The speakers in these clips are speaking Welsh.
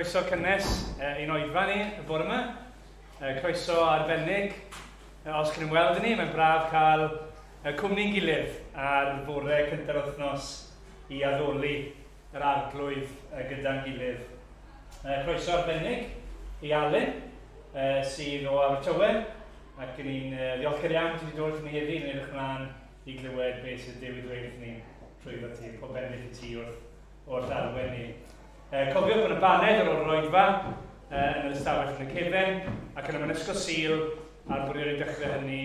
Croeso cynnes un oedfa ni y bore yma. Croeso arbennig. Os chi'n ymweld â ni, mae'n braf cael cwmni'n gilydd ar fore cyntaf wythnos i addoli yr arglwydd gyda'n gilydd. Croeso arbennig i Alun, sydd o Abertawe, ac yn ni'n ddiolchgar iawn ti wedi dod wrth ni heddi, yn edrych ymlaen i glywed beth sydd Duw i ddweud wrth ni trwy ti, pob bendig i ti o'r ddarwen ni. Cofiwch bod y baned ar ôl yr oedfa yn yr ystafell yn y cefen, ac yn ymwneud ysgol Sul a'r bwriad i dechrau hynny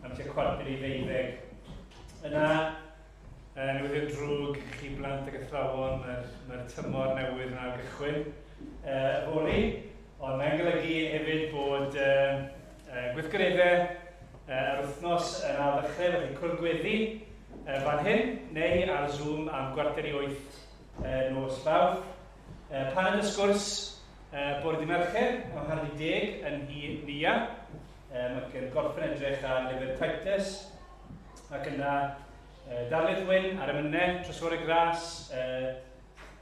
am tua 11:45. Yna, newyddion drwg chi blant ag athrawon, mae'r tymor newydd yna ar gychwyn yfori, ond mae'n golygu hefyd bod gweithgareddau yr wythnos yn ar ddechrau wedi cwrdd-gweddi fan hyn, neu ar Zoom am 7:45 nos Fawrth. Paned y sgwrs bore dydd Mercher, am 10:30 yn Nia, ac yn gorffen edrych ar lyfr Titus, ac yna darlith wyn ar ymynau, trosfore gras,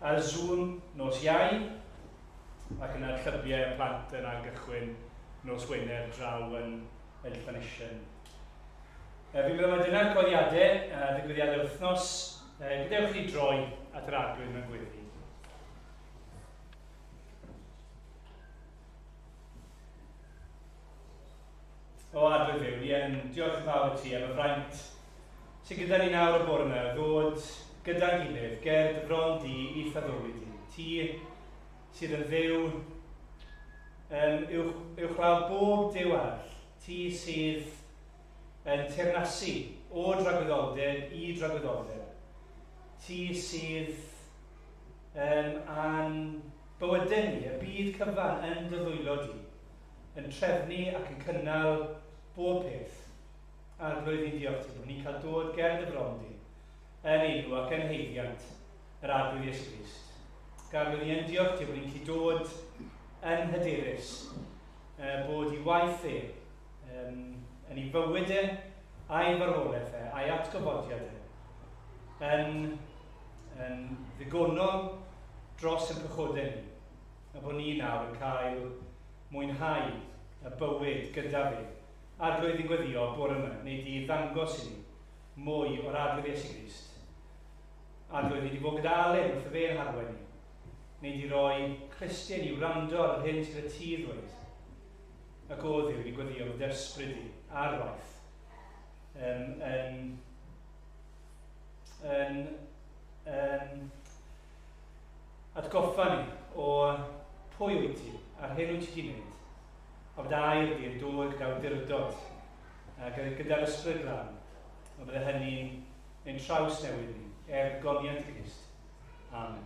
ar Zoom nos Iau, ac yna llybiau plant yn argychwyn nos Wener draw yn Llanesian. Fi'n meddwl mae dyna'r coeddiadau, ddigwyddiadau wythnos, gadewch chi droi at yr arglwydd mewn gweddi. O adrodd Dduw, ni yn diolch yn fawr i ti am y fraint sydd gyda ni nawr y bore yma, ddod gyda'n gilydd, ger dy fron di i lladdoli di. Ti sydd yn Dduw uwchlaw bob Duw arall. Ti sydd yn teyrnasu o dragwyddoldeb i dragwyddoldeb. Ti sydd a'n bywydau ni, y byd cyfan yn dy ddwylo di, yn trefnu ac yn cynnal bob peth. Arglwydd ni'n diolch ti bod ni'n cael dod ger dy fron di yn enw ac yn heiddiant yr arglwydd Iesu Grist. Arglwydd ni'n diolch ti bod ni'n gallu dod yn hyderus bod i waith e, yn ei fywyd e, a'i farwolaeth e, a'i atgofodiad e, yn ddigonol dros yn cychodau ni, a bod ni nawr yn cael mwynhau y bywyd gyda fi. Arglwydd i'n gweddio bore yma, neu di ddangos i ni mwy o'r arglwydd Iesu Grist. Arglwydd ni wedi bod gyda Alun wrth y fe yn harwen ni. Neu di roi Christian i wrando ar hyn sydd y ti ddweud. Ac o Dduw i gweddio fod ysbryd i ar waith. Atgoffa ni o pwy wyt ti, ar hyn wyt ti wedi gwneud. A bod air di yn dod gyda'r awdurdod, gyda'r ysbryd lan, a bydde hynny'n traws newid ni, goniant Crist. Amen.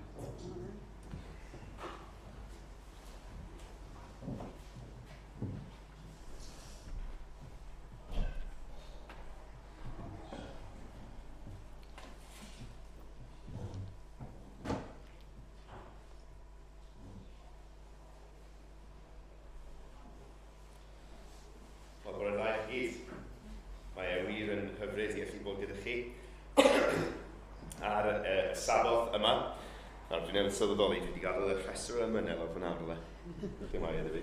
Mae wir yn hyfryd i allu bod gyda chi ar y saboth yma. Nawr, dwi'n newydd sylweddoli, dwi wedi gadael y rhestr ymynel o'r fy nawr le. Lle mae iddo fi?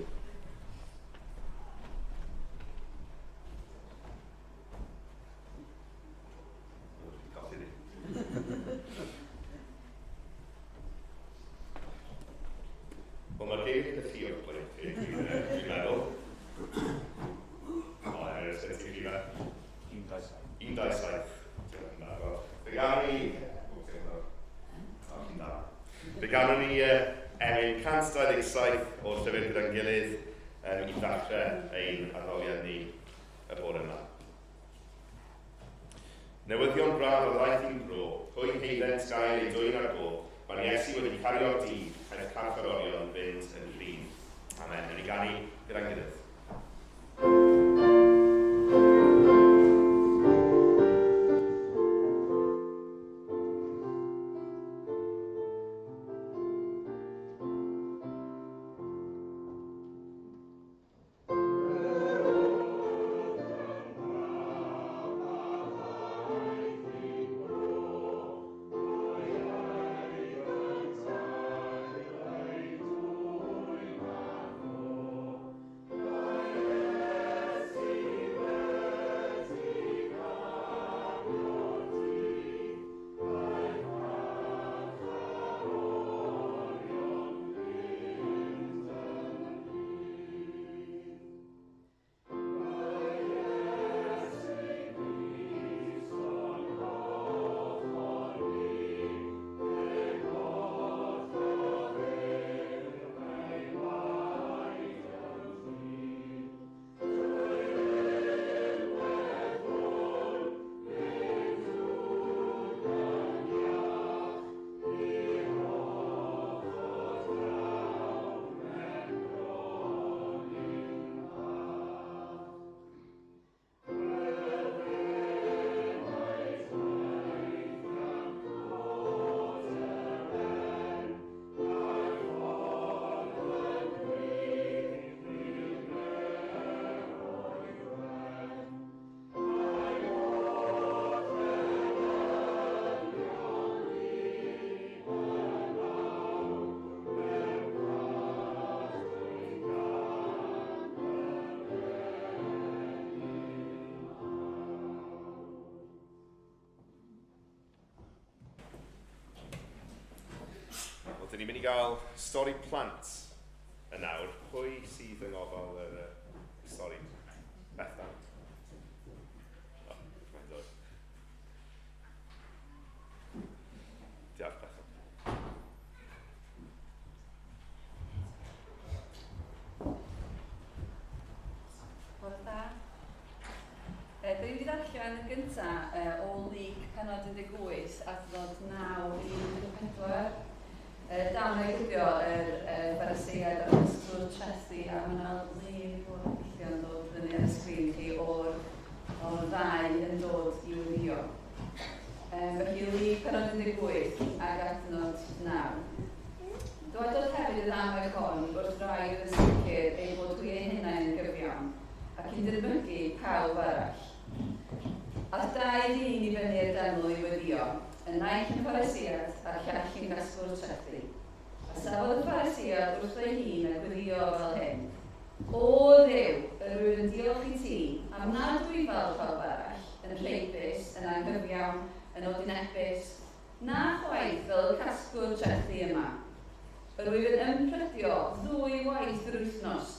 Colli di. Wel, mae'r geiriau gyda chi o'r blaen, dwi'n meddwl. Un dau saith. Fe ganwn ni Erin 127 o'r llyfr gyda'n gilydd i ddechrau ein arddoliad ni y bore yma. Newyddion braf o ddaeth i'n bro, hwy'n heidden gael ei dwy'n ar go, mae'n Iesu wedi cario'r dydd aeth carcharorion fynd yn llun. Amen. Yn ei ganu gyda'n gilydd. ni'n mynd I gael stori plant y nawr. Pwy sydd yn gofal yr stori Bethan? O, mae'n dod. Diolch, Bethan. Ffordd da. Dyn ni wedi darllen yn gyntaf o Lyg penod 18, adnod 9-14. Dan ei gyddio Phariseiaid a'r ysgrifenwyr trethi, a mae yna le o'r gweithio'n dod fyny ar y sgrin chi o'r ddau yn dod I wylio. Felly Lyg penod 18 ag adnod 9. Dywedodd hefyd y ddameg hon wrth rai yn sicr ei bod dwi ei hunain yn gyfiawn ac yn dirbygu pawb arall. Ath dau ddyn I fyny'r deml I weddio, y naill yn Phariseiad a'r llall yn gasgwr trethi. A safodd y Phariseiad wrth ei hun a gweddio fel hyn. O Dduw, rwy'n yn diolch I ti, am nad dwi fel pawb arall, yn rheibus, yn anghyfiawn, yn odinebus, na chwaith fel y casgwr trethi yma. Rwy'n ympredio 2 waith yr wythnos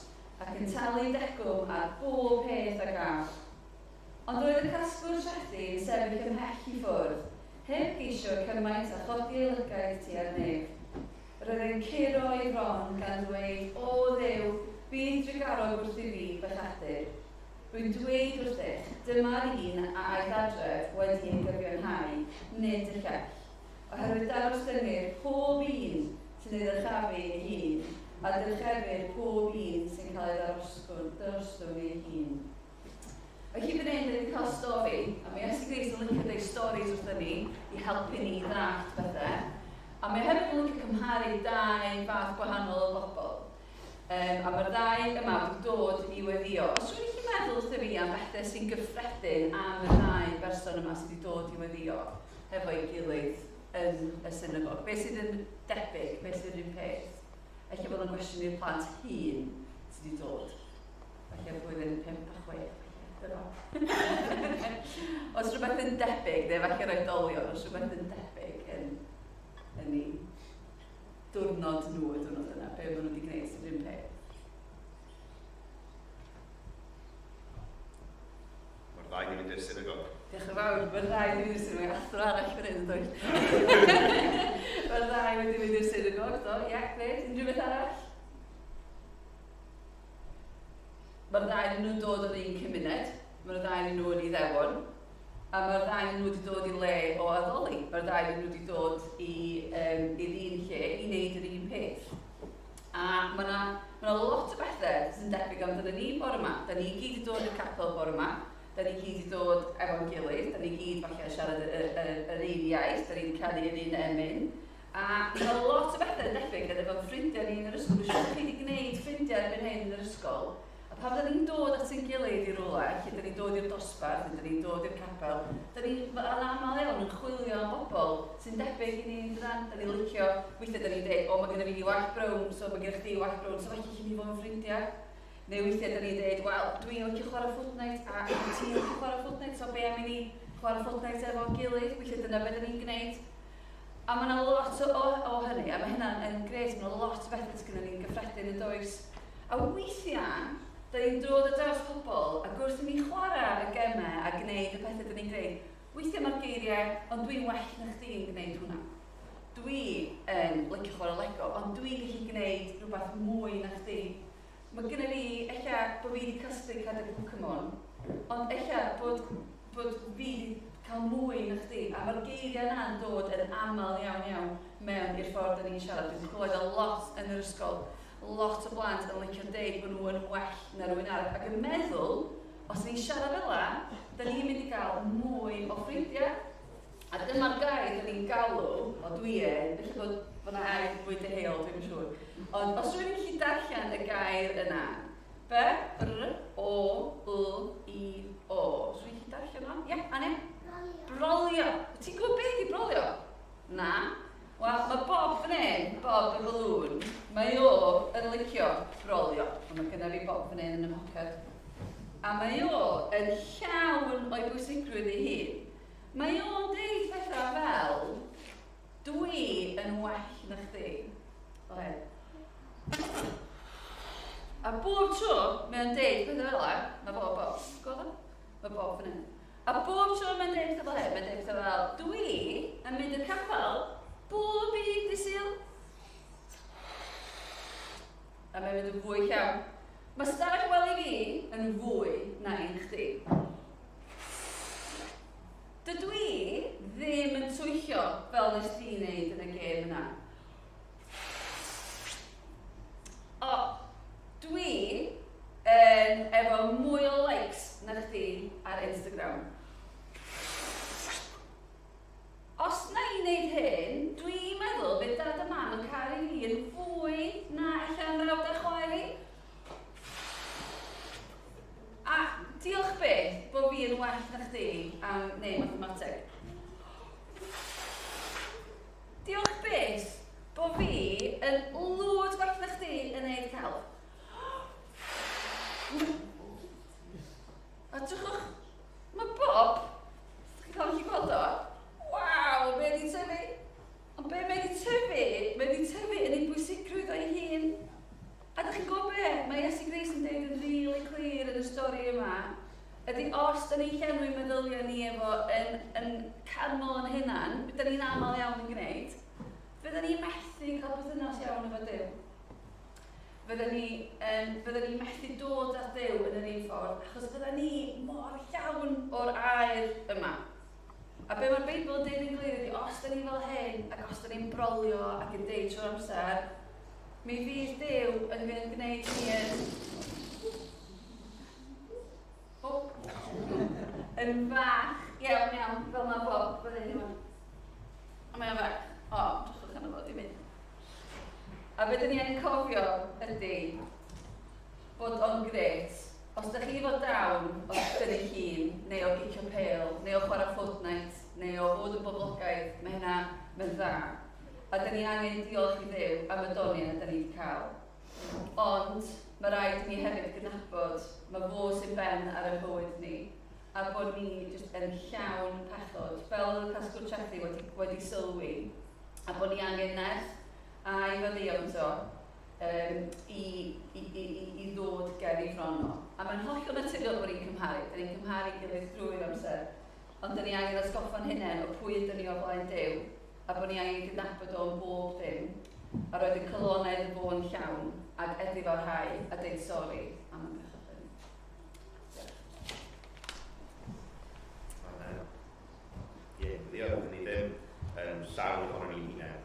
ac yn talu degwm ar bob peth a gall. Ond roedd y casgwr trethi yn sefyll ymhell I ffwrdd, heb geisio cymaint a chodi ei lygaid tu ar neb. Roedd e'n curo I fron gan dweud, O Dduw, bydd drigarog wrth I fi bechadur. Rwy'n dweud wrthych, dyma'r un a aeth adref wedi ei gyfiawnhau, nid y llall. Oherwydd darostynnu'r pob un sy'n ei ddyrchafu ei hun, a dyrchefyr pob un sy'n cael ei ddarostwng ei hun. Felly fan hyn, wedi cael stori, a mae Iesu Grist yn licio dweud storis wrthyn ni I helpu ni ddallt bethau. A mae hefyd yn licio cymharu 2 fath gwahanol o bobl. A mae'r 2 yma wedi dod I weddio. Os rwy'n chi meddwl wrth fi am bethau sy'n gyffredin am y 2 berson yma sydd wedi dod I weddio hefo'i gilydd yn y synagog. Be sydd yn debyg, be sydd yn un peth. Felly bod yn gwestiwn i'r plant hun sydd wedi dod. Felly blwyddyn 5 a 6. Os rhywbeth yn debyg, neu falle rhoi dolion, os rhywbeth yn debyg yn ei diwrnod nhw y diwrnod yna, be maen nhw wedi gwneud sydd yn peth. Mae'r 2 yn mynd i'r synagog. Diolch yn fawr, mae'r 2 wedi mynd i'r synagog, athro arall fan hyn yn dweud. Mae'r 2 wedi mynd i'r synagog, do, ie, grêt, unrhyw beth arall? Mae'r 2 yn nhw'n dod o'r un cymuned, mae'r 2 yn nhw yn ei ddewon, a mae'r 2 yn nhw wedi dod I le o addoli. Mae'r 2 yn nhw wedi dod i'r un lle I wneud yr un peth. A mae yna lot o bethau sy'n debyg amdano ni bore yma. Da ni gyd I dod i'r capel bore yma, da ni gyd I dod efo'n gilydd, da ni gyd falle siarad yr un iaith, da ni'n canu yr un emyn. A mae yna lot o bethau debyg gyda fo'n ffrindiau ni yn yr ysgol. Dwi'n siŵr chi wedi gwneud ffrindiau erbyn hyn yn yr ysgol. A pan da ni'n dod at ein gilydd I rwle, lle da ni'n dod i'r dosbarth, da ni'n dod i'r capel, da ni'n aml iawn yn chwilio am bobl sy'n debyg I ni'n dran. Da ni'n licio, weithiau da ni'n dweud, o mae gennym fi wallt brown, so mae gennych chi wallt brown, so felly chi fod yn ffrindiau. Neu weithiau da ni'n dweud, wel, dwi'n licio chwarae Fortnite, a ti'n licio chwarae Fortnite, so be am I ni chwarae Fortnite efo'n gilydd, weithiau dyna beth da ni'n gwneud. A mae yna lot o hynny, a mae hynna'n gret, mae yna lot o bethau sydd gyda ni'n gyffredin yn does. A weithiau, da ni'n dod ar draws pobl, ac wrth I ni chwarae y gemau a gwneud y pethau da ni'n gwneud, weithiau mae'r geiriau, ond dwi'n well na chdi yn gwneud hwnna. Dwi yn licio chwarae Lego, ond dwi'n gallu gwneud rhywbeth mwy na chdi. Mae gennym fi, ella bod fi wedi casglu cadw Pokemon, ond ella bod fi wedi cael mwy na chdi, a mae'r geiriau yna'n dod yn aml iawn mewn i'r ffordd da ni'n siarad. Dwi'n clywed a lot yn yr ysgol. Lot o blant yn licio deud bod nhw yn well na rhywun arall. Ac yn meddwl, os ni'n siarad fel la, da ni'n mynd I gael mwy o ffrindiau. A dyma'r gair da ni'n galw, o dwi felly bod yna air fwy deheuol, dwi'n siŵr. Ond os rwy'n gallu darllen y gair yna, B, R, O, L, I, O. Os rwy'n gallu darllen o? Ie, Anne? Brolio. Ti'n gwybod beth I brolio? Na. Wel, mae Bob fan hyn, Bob y balŵn, mae o yn licio brolio. Mae genna fi Bob fan hyn yn ymhocad. A mae o yn llawn o'i bwysigrwydd ei hun. Mae o'n deud pethau fel, dwi yn well na chdi. o hen. A bob tro, mae'n deud pethau fel la, mae bob, gwrdd o? Mae bob fan hyn. A bob tro mae'n deud pethau fel hyn, mae'n deud pethau fel, dwi yn mynd i'r capel bob i disil. A mae'n mynd yn fwy llawn. Mae stafell wel i fi yn fwy na un chdi. Dydw i ddim yn twyllio fel nes di wneud yn y gêm yna. O, dwi efo mwy o likes na chdi ar Instagram. Os na i wneud hyn, dwi'n meddwl bydd dad y mam yn cael ei fi yn fwy na eich anrawd a chwaer i. A diolch beth bod fi yn well na chdi am wneud mathemateg. Diolch beth bod fi yn lwyd well na chdi yn wneud celf. A drwchwch, mae Bob, chi'n cael chi gweld o? Waw, mae wedi tyfu. Ond be mae wedi tyfu? Mae wedi tyfu yn ei bwysigrwydd o'i hun. A ydych chi'n gwybod be? Mae Iesu Grist yn deud yn really clir yn y stori yma, ydy os da ni'n llenwi meddyliau ni efo yn canmol yn hynna'n, bydda ni'n aml iawn yn gwneud, fydda ni'n methu cael bythynos iawn efo Duw. Fydda ni methu dod at Duw yn yr un ffordd, achos fydda ni mor llawn o'r aer yma. A be mae'r Beibl yn deud yn glir ydy, os da ni fel hyn, ac os da ni'n brolio ac yn deud trwy'r amser, mi fydd Duw yn gwneud ni yn fach iawn, fel mae Bob fan hyn yma. A mae'n fach, drwchwch yna fod i fynd. A beth ni yn cofio ydy bod o'n gret. Os ydych chi fod dawn o ddyn eich hun, neu o gicio pêl, neu o chwarae Fortnite, neu o fod yn boblogaidd, mae hynna'n dda. A dyn ni angen diolch i Dduw am y doniau dyn ni wedi cael. Ond mae rhaid ni hefyd gynabod mae fo sy'n ben ar y bywyd ni. A bod ni just yn llawn pechod, fel y casgwr trethu wedi sylwi. A bod ni angen nerth a'i fyddiant o i ddod ger i ffrono. A mae'n hollol naturiol bod ni'n cymharu. Da ni'n cymharu gilydd drwy'r amser. Ond da ni angen atgoffa'n hunain o pwy ydyn ni o flaen Duw. A bod ni angen gydnabod o'n bob dim. A roedd y colonnau yn fod yn llawn ac edrych o'r rhai a deud sori am y bechod hyn. Byddwn ni ddim yn llawn ohono ni hunain.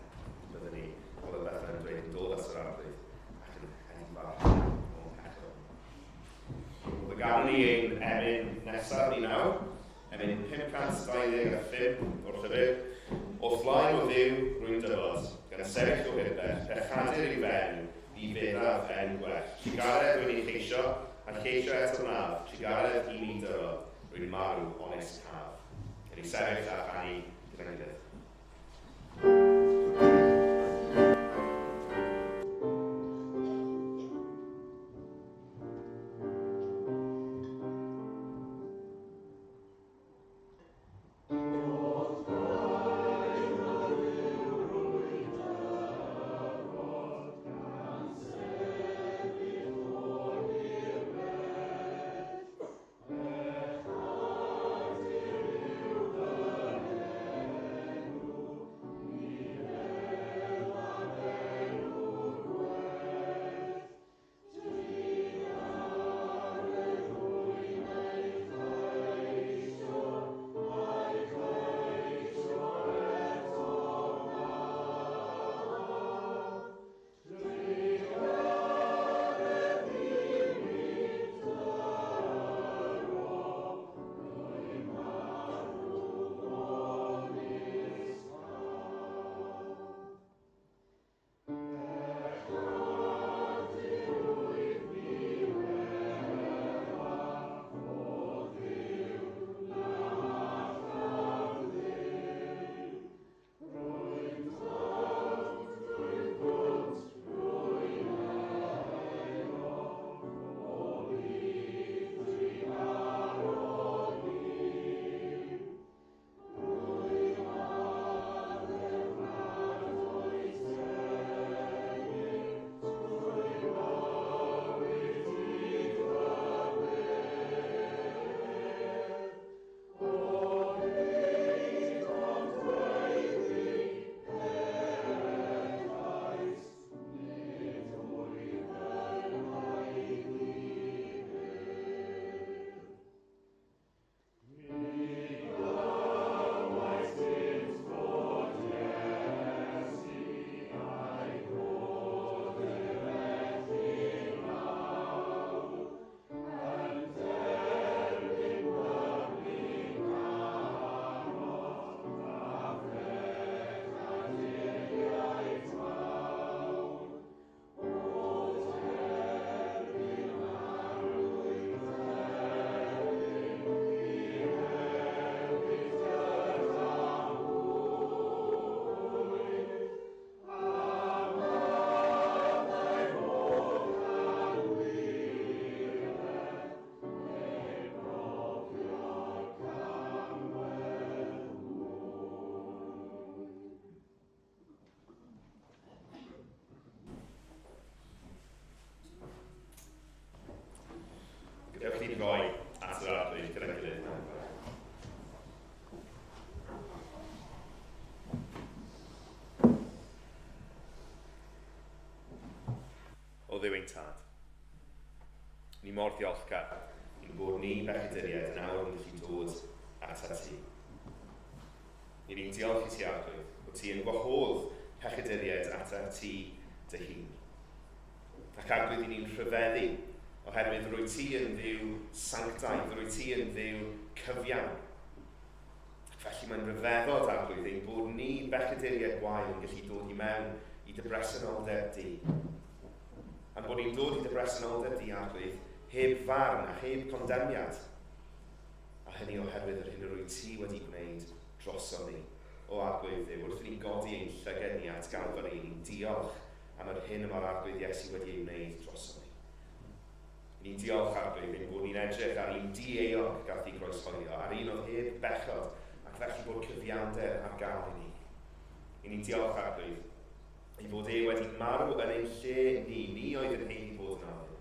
Byddwn ni, oedd y bethau yn dweud yn dod at yr arglwydd ac yn enfawr o'n pechod. Mae gan ni ein emyn nesaf ni nawr, emyn 525 o'r llyfr, o flaen o ddiw rwy'n dyfod, gan sefyll o hybeth, pechadur i ben, i feddaf en gwell. Trigaredd rwy'n ei cheisio, a cheisio eto naf, trigaredd i mi dyfod, rwy'n marw onest haf. Yn ei sefyll a chani gyda'n gilydd. Dduw ein tad. Ni mor ddiolchgar i'n bod ni bechaduriaid yn awr yn gallu dod at ti. Ni'n ni'n diolch i ti Arglwydd, bod ti yn gwahodd pechaduriaid at ti dy hun. Ac Arglwydd i ni'n rhyfeddu oherwydd rwy ti yn ddiw sanctaidd, rwy ti yn ddiw cyfiawn. Felly mae'n rhyfeddod Arglwydd ein bod ni bechaduriaid gwael yn gallu dod i mewn i dy bresenoldeb di. A'n bod ni'n dod i dy bresenoldeb di Arglwydd heb farn a heb condemniad. A hynny oherwydd yr hyn rwy ti wedi gwneud droson ni. O Arglwydd Dduw, wrth ni'n godi ein llygad ni at Galfari, ni'n diolch am yr hyn yma'r Arglwydd Iesu wedi ei wneud droson ni. Ni'n diolch Arglwydd ein bod ni'n edrych ar un di-eog gath i groeshoelio, ar un oedd heb bechod, ac felly bod cyfiawnder ar gael i ni. Ni'n diolch Arglwydd ei fod e wedi marw yn ein lle ni oedd yn heiddi bod yn arfer.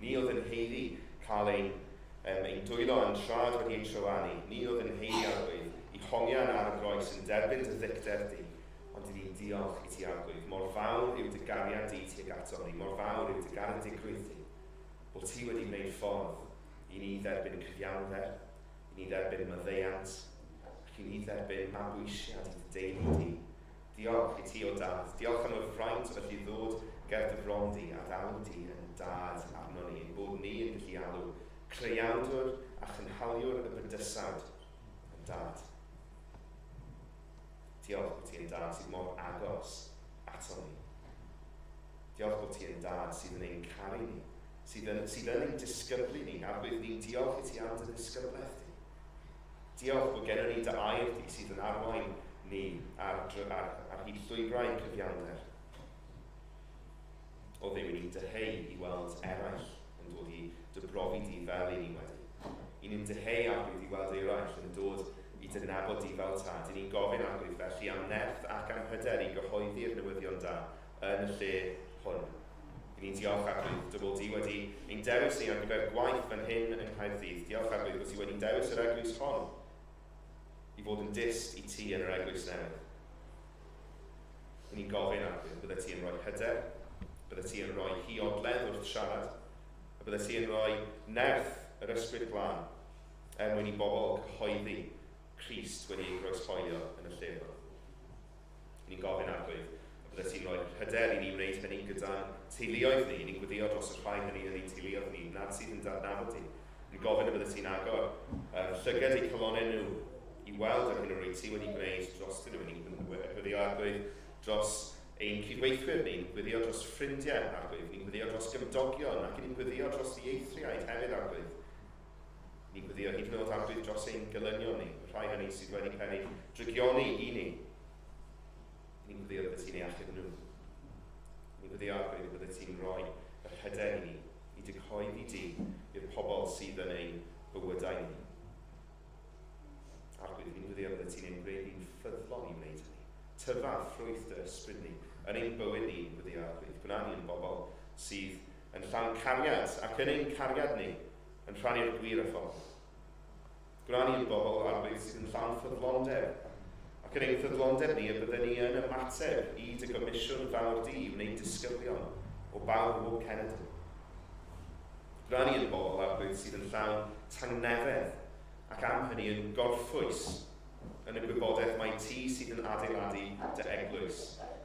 Ni oedd yn heiddi cael ein dwylo yn trad wedi ei trywanu. Ni oedd yn heiddi Arglwydd i hongian ar y groes yn derbyn dy ddichter di. Ond ni'n diolch i ti Arglwydd. Mor fawr yw dy gariad di tuag ato ni. Mor fawr yw dy garedigrwydd di. Bod ti wedi gwneud ffordd i ni dderbyn cyfiawnder, i ni dderbyn maddeuant, ac i ni dderbyn mabwysiad i dy deulu di. Diolch i ti o dad. Diolch am y ffraint o felly ddod ger dy bron di a dal di yn dad arno ni. Bod ni yn gallu alw creiawdwr a chynhaliwr y bydysawd yn dad. Diolch bod ti yn dad sydd mor agos ato ni. Diolch bod ti yn dad sydd yn ein caru ni, sydd yn ein disgyblu ni, a bydd ni'n diolch i ti am dy disgyblaeth di. Diolch bod gennym ni dy air di sydd yn arwain ni ar hyd llwybrau cyfiawnder. O Dduw, ni'n dyheu i weld eraill yn dod i dybrofi di fel i ni wedi. I ni'n dyheu Arglwydd i weld eraill yn dod i dynabod di fel tad. I ni'n gofyn Arglwydd felly am nerth ac am hyder i gyhoeddi'r newyddion da yn y lle hwn. I ni'n diolch Arglwydd, dy bod di wedi ein dewis ni ar gyfer gwaith fan hyn yn Caerdydd. Diolch Arglwydd bod ti wedi dewis yr eglwys hon i fod yn dist i ti yn yr eglwys newydd. I ni'n gofyn Arglwydd, bydde ti yn rhoi hyder, bydde ti yn rhoi hiodledd wrth siarad, a bydde ti yn rhoi nerth yr ysbryd glân mwyn i bobl cyhoeddi Crist wedi ei groeshoelio yn y lle yma. I ni'n gofyn Arglwydd, bydde ti'n rhoi hyder i ni wneud hynny gyda teuluoedd ni. Ni'n gweddio dros y rhai hynny yn ei teuluoedd ni, nad sydd yn dadnabod ni. Ni'n gofyn y bydde ti'n agor llygad eu colonnau nhw i weld ar hyn o rwy ti wedi gwneud dros dyn nhw. Ni'n gweddio Arglwydd dros ein cydweithwyr ni, ni'n gweddio dros ffrindiau Arglwydd, ni'n gweddio dros gymdogion, ac ni'n gweddio dros ieithriaid hefyd Arglwydd. Ni'n gweddio hyd yn oed Arglwydd dros ein gylynion ni, rhai hynny sydd wedi cael ei drygioni i ni. Ni'n gweddio bydde ti'n ei achub nhw. Ni'n gweddio Arglwydd bydde ti'n rhoi yr hyder i ni, i dy cyhoeddi di i'r pobl sydd yn ein bywydau ni. Arglwydd, ni'n gweddio bydde ti'n ein gwneud ni'n ffyddlon i wneud hynny. Tyfa ffrwyth dy ysbryd ni, yn ein bywyd ni, gweddio Arglwydd. Gwna ni yn bobl sydd yn llawn cariad, ac yn ein cariad ni, yn rhannu'r gwir y ffordd. Gwna ni yn bobl Arglwydd sydd yn llawn ffyddlondeb, ac yn ein ffyddlondeb ni, y bydden ni yn ymateb i dy gomisiwn fawr di i wneud disgyblion o bawb o cenedl. Gwna ni yn bobl Arglwydd sydd yn llawn tangnefedd, ac am hynny yn gorffwys yn y gwybodaeth mae ti sydd yn adeiladu dy eglwys.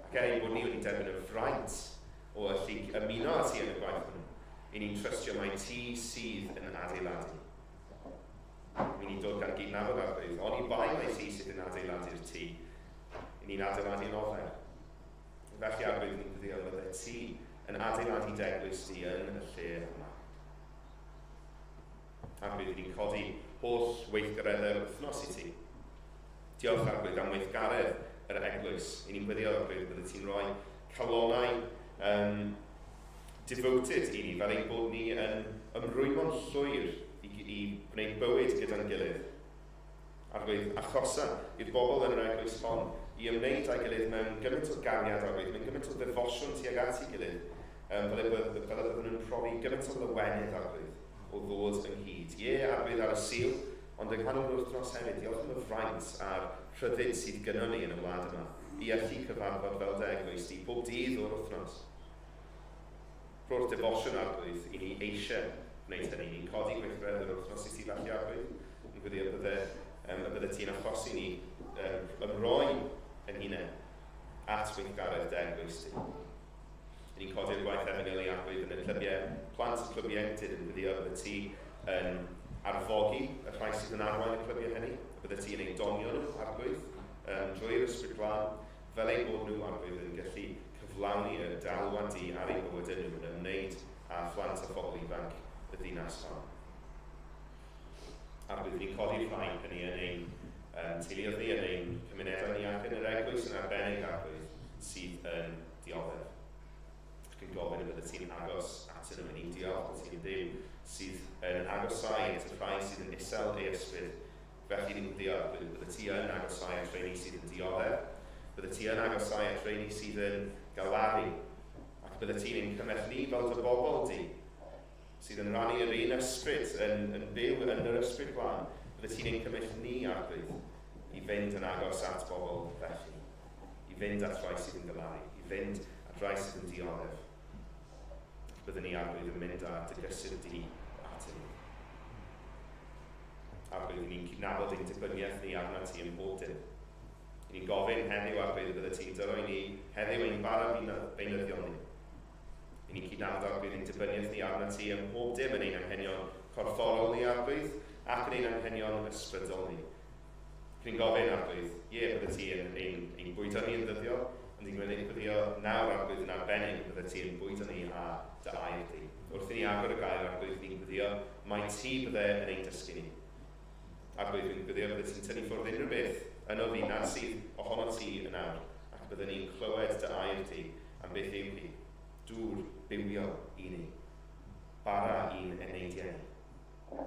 Ac bod ni wedi derbyn y fraint o allu ymuno â ti yn y gwaith hwnnw. I ni'n trystio mae ti sydd yn adeiladu. I ni'n dod gan gydnabod Arglwydd, ond i bai mae ti sydd yn adeiladu'r ti. I ni'n adeiladu'n ofer. Felly Arglwydd ni'n gweddio fydde ti yn adeiladu dy eglwys ti yn y lle yma. Arglwydd ni'n codi holl weithgareddau'r wythnos i ti. Diolch Arglwydd am weithgaredd yr eglwys. I ni'n gweddio Arglwydd bydde ti'n rhoi calonau devoted i ni, fel ein bod ni yn ymrwymo'n llwyr i gwneud bywyd gyda'n gilydd. Arglwydd, achosa i'r bobl yn yr eglwys hon i ymwneud â'i gilydd mewn gymaint o gariad Arglwydd, mewn gymaint o ddefosiwn tuag at ei gilydd, fel y bydden nhw'n profi gymaint o lywenydd Arglwydd o ddod ynghyd. Arglwydd ar y sil, ond yng nghanol yr wythnos hefyd, diolch am y fraint a'r rhyddid sydd gynnon ni yn y wlad yma i allu cyfarfod fel dy eglwys di bob dydd o'r wythnos. Ro'r defosiwn arglwydd i ni eisiau gwneud hynny. Ni'n codi gweithred yr wythnos i ti falle arglwydd. Yn gwyddi y bydde ti'n achosi ni ymroi yn hunain at weithgaredd deglwys ti. Ni'n codi'r gwaith efengyl i arglwydd yn y clybiau plant y clybiau ieuenctid yn gwyddi bydde ti yn arfogi y rhai sydd yn arwain y clybiau hynny. Bydde ti yn ei donio nhw arglwydd drwy'r ysbryd glân fel ei bod nhw arglwydd yn gallu cyflawni y dalwan di ar eu bywydau nhw yn ymwneud â phlant a phobl ifanc y ddinas hon. Arglwydd ni'n codi'r rhain hynny yn ein teuluoedd ni, yn ein cymunedau ni ac yn yr eglwys yn arbennig arglwydd sydd yn dioddef. Ac yn gofyn y bydde ti'n agos atyn nhw yn ei diolch, ti'n byw sydd yn agosau at y rhai sydd yn isel ei ysbryd. Felly ni'n diolch, bydde ti yn agosau at rheini sydd yn dioddef, bydde ti yn agosau at rheini sydd yn galaru, ac bydde ti'n cymethni fel dy bobl di, sydd yn rannu yr un ysbryd, yn byw yn yr ysbryd glân, bydde ti'n cymethni arglwydd i fynd yn agos at bobl felly, i fynd at rai sydd yn galaru, i fynd at rai sydd yn dioddef. Bydde ni arglwydd yn mynd â dy gysur di atyn ni. Arglwydd ni'n cydnabod ein dibyniaeth ni arna ti yn bob dim. Ni'n gofyn heddiw arglwydd bydde ti'n dyroi ni heddiw ein bara beunyddion ni. Ni'n cydnabod arglwydd ein dibyniaeth ni arna ti yn bob dim yn ein anghenion corfforol ni arglwydd ac yn ein anghenion ysbrydol ni. Ni'n gofyn arglwydd, bydde ti ein bwydo ni yn ddyddio, ond ni'n gwneud byddio nawr arglwydd yn arbennig bydde ti yn bwydo ni a dy air di. Wrth i ni agor y gair arglwydd ni'n byddio, mae ti bydde yn ein dysgu ni. Arglwydd ni'n byddio bydde ti'n tynnu ffwrdd unrhyw beth yn o ddinas sydd ohono ti yn awr, ac bydde ni'n clywed dy air ti am beth yw hi, dŵr bywio i ni, bara i'n eneidiau ni.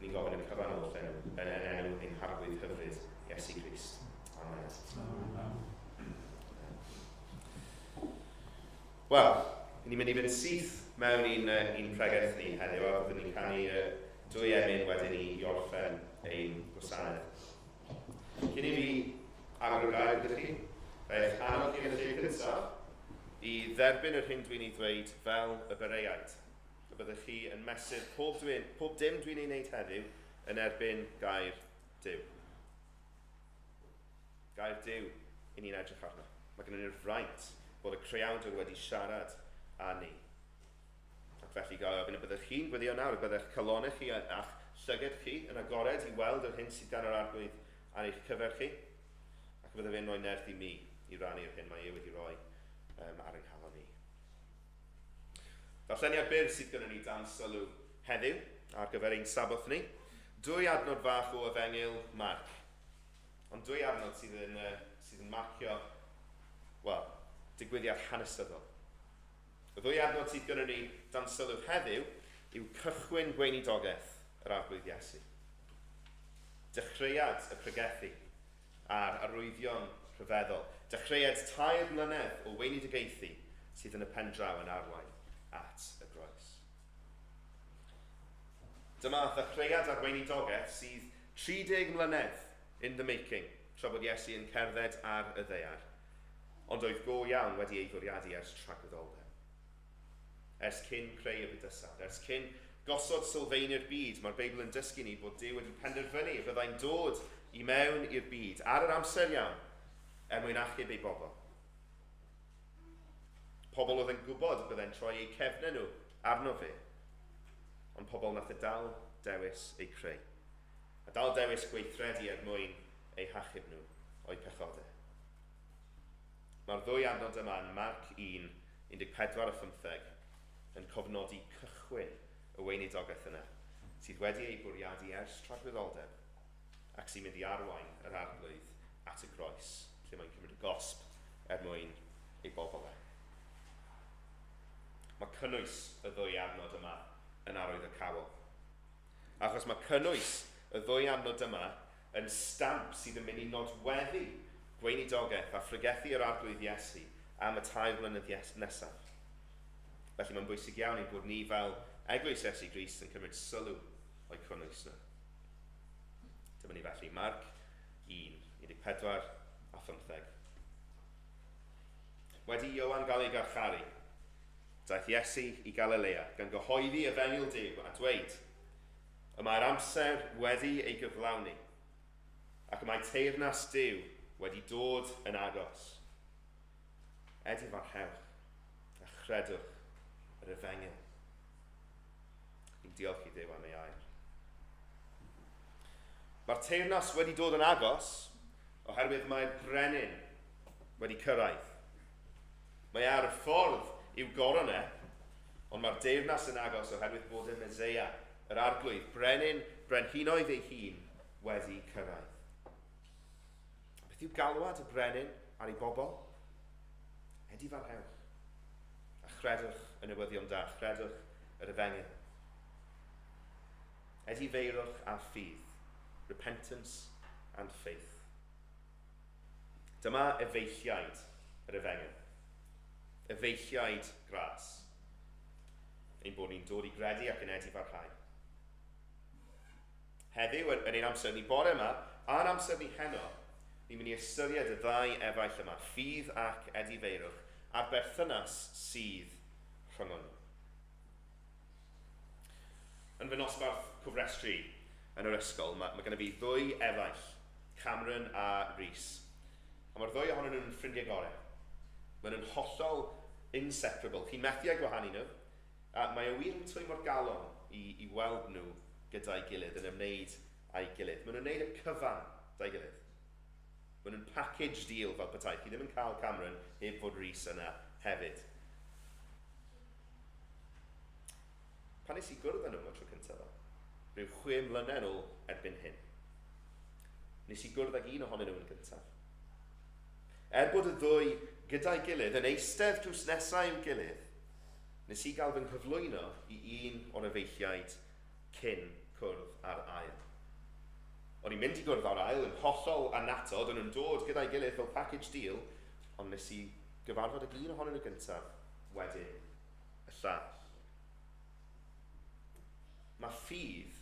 Ni'n gofyn y cyfan o'r enw, yn enw ein harglwydd hyfryd, Iesu Grist. Amen. Wel, ni'n mynd i fynd syth mewn i'n pregaeth ni heddiw, a byddwn ni'n canu dwy emyn wedyn i orffen ein gwasanaeth. Cyn i fi agor y gair gyda chi, fe'ch annog chi yn y lle cyntaf i dderbyn yr hyn dwi'n ei ddweud fel y bereiaid. Y byddwch chi yn mesur pob dim dwi'n ei wneud heddiw yn erbyn gair Duw. Gair Duw i ni'n edrych arno. Mae gen ni'r fraint bod y creawdwr wedi siarad â ni. Ac felly gofyn y byddwch chi'n gweddio nawr, y byddwch calonau chi a'ch llygad chi yn agored i weld yr hyn sydd gan yr arglwydd ar eich cyfer chi. Ac byddwch fe'n rhoi nerth i mi i rannu'r hyn mae wedi rhoi ar yng nghalon ni. Darlleniad byr sydd gyda ni dan sylw heddiw ar gyfer ein saboth ni. Dwy adnod fach o efengyl Marc. Ond dwy adnod sydd yn marcio, digwyddiad hanesyddol. Y ddwy adnod sydd gyda ni dan sylw heddiw yw cychwyn gweinidogaeth yr arglwydd Iesu. Dechreuad y pregethu a'r arwyddion rhyfeddol. Dechreuad 3 mlynedd o weinidogaethu sydd yn y pen draw yn arwain at y groes. Dyma ddechreuad ar weinidogaeth sydd 30 mlynedd in the making, tra bod Iesu yn cerdded ar y ddaear, ond oedd go iawn wedi ei fwriadu ers tragwyddoldeb. Ers cyn creu y bydysawd, ers cyn gosod sylfaenau'r byd, mae'r Beibl yn dysgu ni bod Duw wedi penderfynu y byddai'n dod i mewn i'r byd ar yr amser iawn mwyn achub ei bobl. Pobl oedd yn gwybod y byddai'n troi eu cefnau nhw arno fe, ond pobl nath y dal dewis eu creu. A dal dewis gweithredu mwyn eu hachub nhw o'i pechodau. Mae'r ddwy adnod yma yn Marc 1, 14-15 yn cofnodi cychwyn y weinidogaeth yna, sydd wedi ei bwriadu ers tragwyddoldeb ac sy'n mynd i arwain yr arglwydd at y groes, lle mae'n cymryd y gosb mwyn ei bobl e. Mae cynnwys y ddwy adnod yma yn arwydd y cawol. Achos mae cynnwys y ddwy adnod yma yn stamp sydd yn mynd i nodweddu gweinidogaeth a phregethu yr arglwydd Iesu am y 3 mlynedd nesaf. Felly mae'n bwysig iawn i bod ni fel Eglwys Iesu Grist yn cymryd sylw o'i cynnwys nhw. Dyma ni felly Marc 1, 14-15. Wedi Ioan gael ei garcharu, daeth Iesu i Galilea gan gyhoeddi efengyl Duw a dweud, y mae'r amser wedi ei gyflawni, ac y mae teyrnas Duw wedi dod yn agos. Edifarhewch a chredwch yr efengyl. Ni'n diolch i Duw am ei air. Mae'r teyrnas wedi dod yn agos oherwydd mae'r brenin wedi cyrraedd. Mae ar y ffordd i'w goron ond mae'r deyrnas yn agos oherwydd bod y Meseia, yr arglwydd, brenhinoedd ei hun, wedi cyrraedd. Beth yw galwad y brenin ar ei bobl? Edifarhewch a chredwch y newyddion da, chredwch yr efengyl. Edifeirwch a ffydd, repentance and faith. Dyma efeilliaid yr efengyl. Efeilliaid gras. Ein bod ni'n dod i gredu ac yn edifarhau. Heddiw, yn ein amser ni bore yma, a'n amser ni heno, ni'n mynd i ystyried y ddau efaill yma, ffydd ac edifeirwch, a'r berthynas sydd rhwng nhw. Yn fy nosbarth cofrestru yn yr ysgol, mae gen i fi ddwy efaill, Cameron a Rhys. A mae'r ddwy ohonyn nhw'n ffrindiau gorau. Maen nhw'n hollol inseparable. Chi'n methu eu gwahanu nhw. A mae y wir yn twymo'r galon i weld nhw gyda'i gilydd yn ymwneud â'i gilydd. Maen nhw'n gwneud y cyfan da'i gilydd. Maen nhw'n package deal fel petai. Chi ddim yn cael Cameron heb fod Rhys yna hefyd. Pan nes i gwrdd â nhw am y tro cyntaf, rhyw 6 mlynedd ôl erbyn hyn. Nes i gwrdd ag un ohonyn nhw yn gyntaf. Bod y ddwy gyda'i gilydd yn eistedd drws nesaf i'w gilydd, nes i gael fy nghyflwyno i un o'r efeilliaid cyn cwrdd ar ail. O'n i'n mynd i gwrdd ar ail yn hollol anatod, o'n nhw'n dod gyda'i gilydd fel package deal, ond nes i gyfarfod ag un ohonyn nhw gyntaf, wedyn y llall. Mae ffydd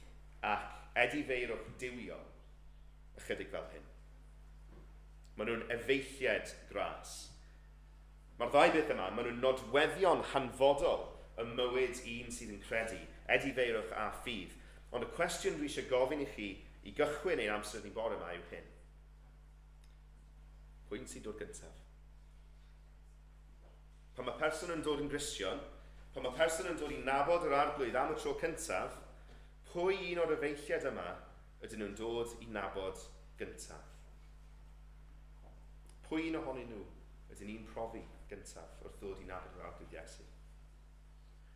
ac edifeirwch diwio ychydig fel hyn. Maen nhw'n efeilliad gras. Mae'r ddau beth yma, maen nhw'n nodweddion hanfodol y mywyd un sydd yn credu, edifeirwch a ffydd. Ond y cwestiwn dwi eisiau gofyn i chi i gychwyn ein amser ni bore yma yw hyn. Pwy'n sy'n dod gyntaf? Pan mae person yn dod yn Gristion, pan mae person yn dod i nabod yr arglwydd am y tro cyntaf, pwy un o'r efeilliad yma ydyn nhw'n dod i nabod gyntaf? Pwy un ohonyn nhw ydyn ni'n profi gyntaf wrth ddod i nabod yr arglwydd Iesu?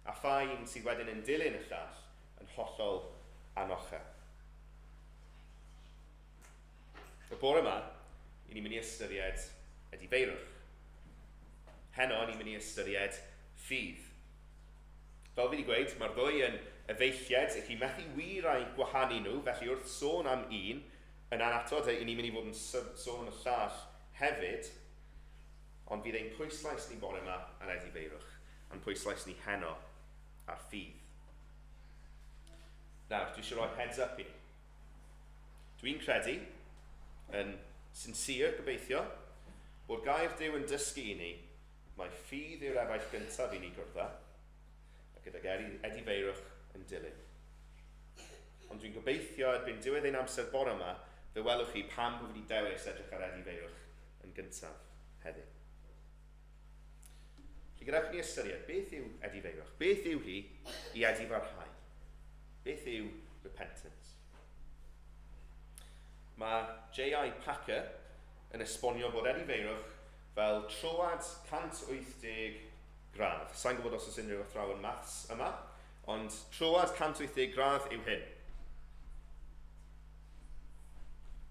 A pha un sydd wedyn yn dilyn y llall yn hollol anochel. Y bore yma, i ni'n mynd i ystyried edifeirwch. Heno, ni'n mynd i ystyried ffydd. Fel fi wedi gweud, mae'r ddwy yn efeilliad, chi methu wir a'i gwahanu nhw, felly wrth sôn am un, yn anatod, i ni'n mynd i fod yn sôn am y llall hefyd, ond fydd ein pwyslais ni bore yma ar edifeirwch, a'n pwyslais ni heno ar ffydd. Nawr, dwi eisiau rhoi heads up i ni. Dwi'n credu, yn sincere gobeithio, bod gair Duw yn dysgu i ni, mae ffydd yw'r efaill gyntaf i ni gwrdda, a gydag edifeirwch yn dilyn. Ond dwi'n gobeithio erbyn diwedd ein amser bore yma, fe welwch chi pam bod wedi dewis edrych ar edifeirwch yn gyntaf heddiw. Felly gadewch ni ystyried, beth yw edifeirwch? Beth yw hi i edifarhau? Beth yw repentance? Mae J.I. Packer yn esbonio bod edifeirwch fel troad 180 gradd. Sa'n gwybod os oes unrhyw athrawon maths yma, ond troad 180 gradd yw hyn.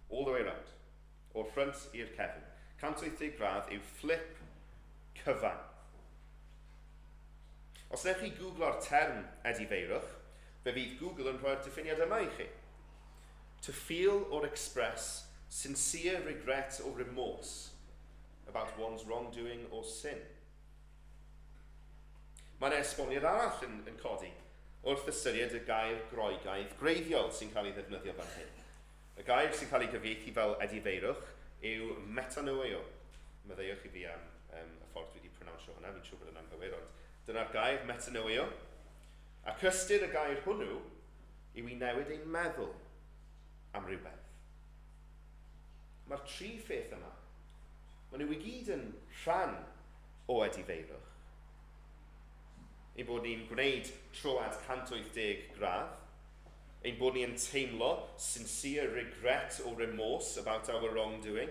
All the way round. O'r ffrynt i'r cefn. 180 gradd yw flip cyfan. Os newch chi googlo'r term edifeirwch, fe fydd Google yn rhoi'r diffiniad yma i chi. To feel or express sincere regret or remorse about one's wrongdoing or sin. Mae'n esboniad arall yn codi wrth ystyried y gair groegaidd greiddiol sy'n cael ei ddefnyddio fan hyn. Y gair sy'n cael ei gyfieithu fel edifeirwch yw metanoeo. Meddeiwch i fi am y ffordd dwi wedi pronounsio hwnna, fi'n siŵr bod yn anghywir, ond Dyna'r gair metanoeo. Ac ystyr y gair hwnnw yw i newid ein meddwl am rhywbeth. Mae'r tri pheth yma, maen nhw i gyd yn rhan o edifeirwch. Ein bod ni'n gwneud troad 180 gradd, ein bod ni'n teimlo sincere regret or remorse about our wrongdoing,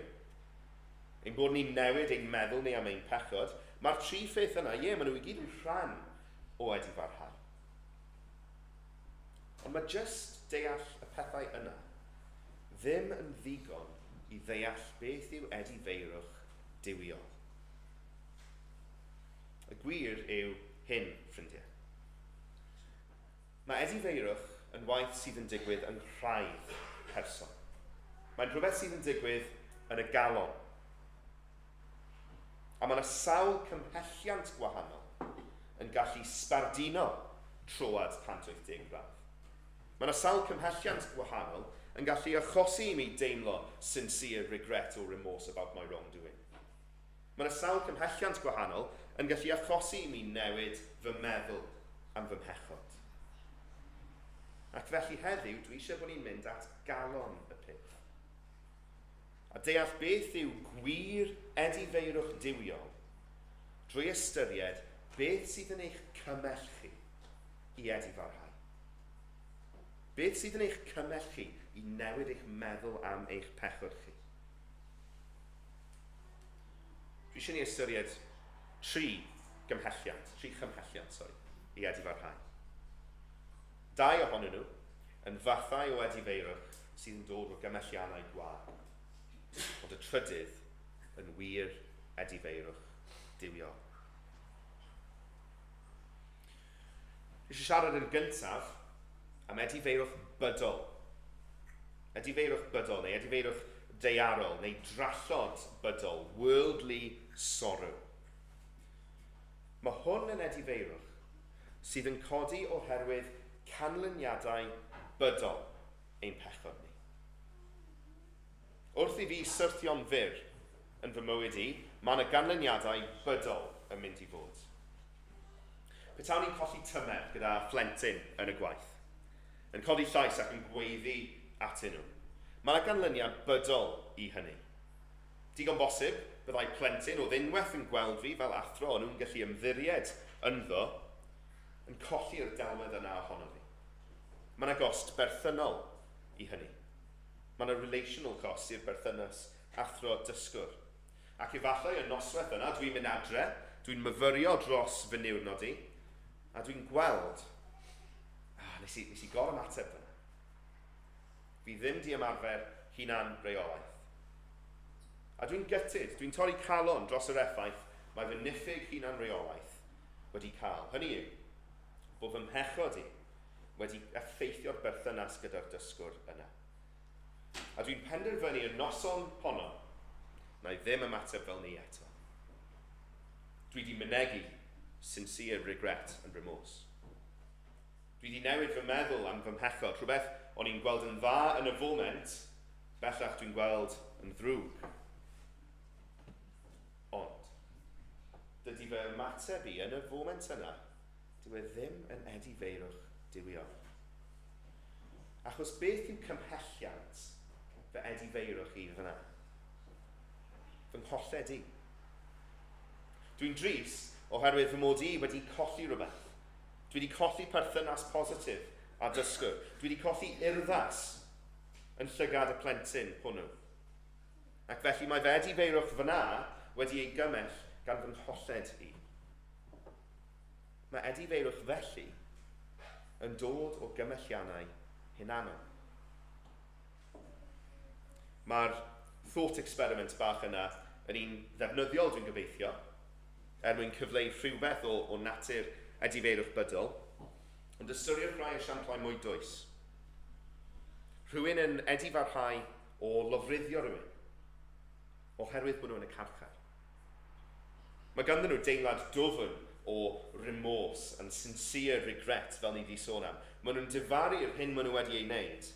ein bod ni'n newid ein meddwl ni am ein pechod. Mae'r tri pheth yna, maen nhw i gyd yn rhan o edifarhau. Ond mae jyst deall y pethau yna ddim yn ddigon i ddeall beth yw edifeirwch diwiol. Y gwir yw hyn, ffrindiau. Mae edifeirwch yn waith sydd yn digwydd yn rhaidd person. Mae'n rhywbeth sydd yn digwydd yn y galon. A mae yna sawl cymhelliant gwahanol yn gallu sbardino troad 180 gradd. Mae yna sawl cymhelliant gwahanol yn gallu achosi i mi deimlo sincere regret or remorse about my wrongdoing. Mae yna sawl cymhelliant gwahanol yn gallu achosi i mi newid fy meddwl am fy mhechod. Ac felly heddiw, dwi eisiau bod ni'n mynd at galon y peth. A deall beth yw gwir edifeirwch diwiol drwy ystyried beth sydd yn eich cymell chi i edifarhau. Beth sydd yn eich cymell chi i newid eich meddwl am eich pechod chi. Dwi eisiau ni ystyried tri chymhelliant i edifarhau. 2 ohonyn nhw yn fathau o edifeirwch sydd yn dod o gymelliannau gwag, ond y trydydd yn wir edifeirwch diwiol. Dwi eisiau siarad yn gyntaf am edifeirwch bydol. Edifeirwch bydol neu edifeirwch daearol neu drallod bydol, worldly sorrow. Mae hwn yn edifeirwch sydd yn codi oherwydd canlyniadau bydol ein pechod ni. Wrth i fi syrthio'n fyr yn fy mywyd i, mae yna ganlyniadau bydol yn mynd i fod. Petawn ni'n colli tymer gyda phlentyn yn y gwaith, yn codi llais ac yn gweiddi atyn nhw. Mae yna ganlyniad bydol i hynny. Digon bosib byddai plentyn oedd unwaith yn gweld fi fel athro o'n nhw'n gallu ymddiried ynddo yn colli'r delwedd yna ohono fi. Mae yna gost berthynol i hynny. Mae yna relational cost i'r berthynas athro-dysgwr. Ac efallai y noswaith yna, dwi'n mynd adre, dwi'n myfyrio dros fy niwrnod i, a dwi'n gweld, nes i gor-ymateb yna. Fi ddim di ymarfer hunan reolaeth. A dwi'n gytid, dwi'n torri calon dros yr effaith mae fy niffig hunan reolaeth wedi cael. Hynny yw, bod fy mhechod i wedi effeithio'r berthynas gyda'r dysgwr yna. A dwi'n penderfynu y noson honno na i ddim ymateb fel ni eto. Dwi wedi mynegu sincere regret and remorse. Dwi wedi newid fy meddwl am fy mhechod, rhywbeth o'n i'n gweld yn dda yn y foment, bellach dwi'n gweld yn ddrwg. Ond, dydy fy ymateb i yn y foment yna, dyw e ddim yn edifeirwch diwiol. Achos beth yw cymhelliant fy edifeirwch i fyna? Fy ngholled i. Dwi'n drist oherwydd fy mod i wedi colli rhywbeth. Dwi wedi colli perthynas positif a dysgwr. Dwi wedi colli urddas yn llygad y plentyn hwnnw. Ac felly mae fe edifeirwch fyna wedi ei gymell gan fy ngholled i. Mae edifeirwch felly yn dod o gymelliannau hunanol. Mae'r thought experiment bach yna yn un ddefnyddiol dwi'n gobeithio, mwyn cyfleu rhywbeth o natur edifeirwch bydol, ond ystyriwch rai esiamplau mwy dwys. Rhywun yn edifarhau o lofruddio rhywun, oherwydd bod nhw yn y carchar. Mae ganddyn nhw deimlad dwfn o remorse and sincere regret, fel ni wedi sôn am. Maen nhw'n difaru'r hyn maen nhw wedi ei wneud,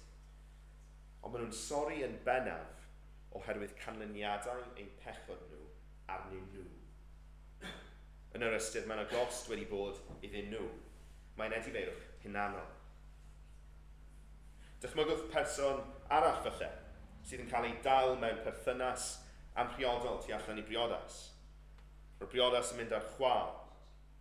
ond maen nhw'n sori yn bennaf oherwydd canlyniadau eu pechod nhw arnyn nhw. yn yr ystyr mae'n agost wedi bod iddyn nhw. Mae'n edifeirwch hunanol. Dychmygwch person arall falle, sydd yn cael ei dal mewn perthynas amhriodol tu allan i briodas. Mae'r briodas yn mynd ar chwal.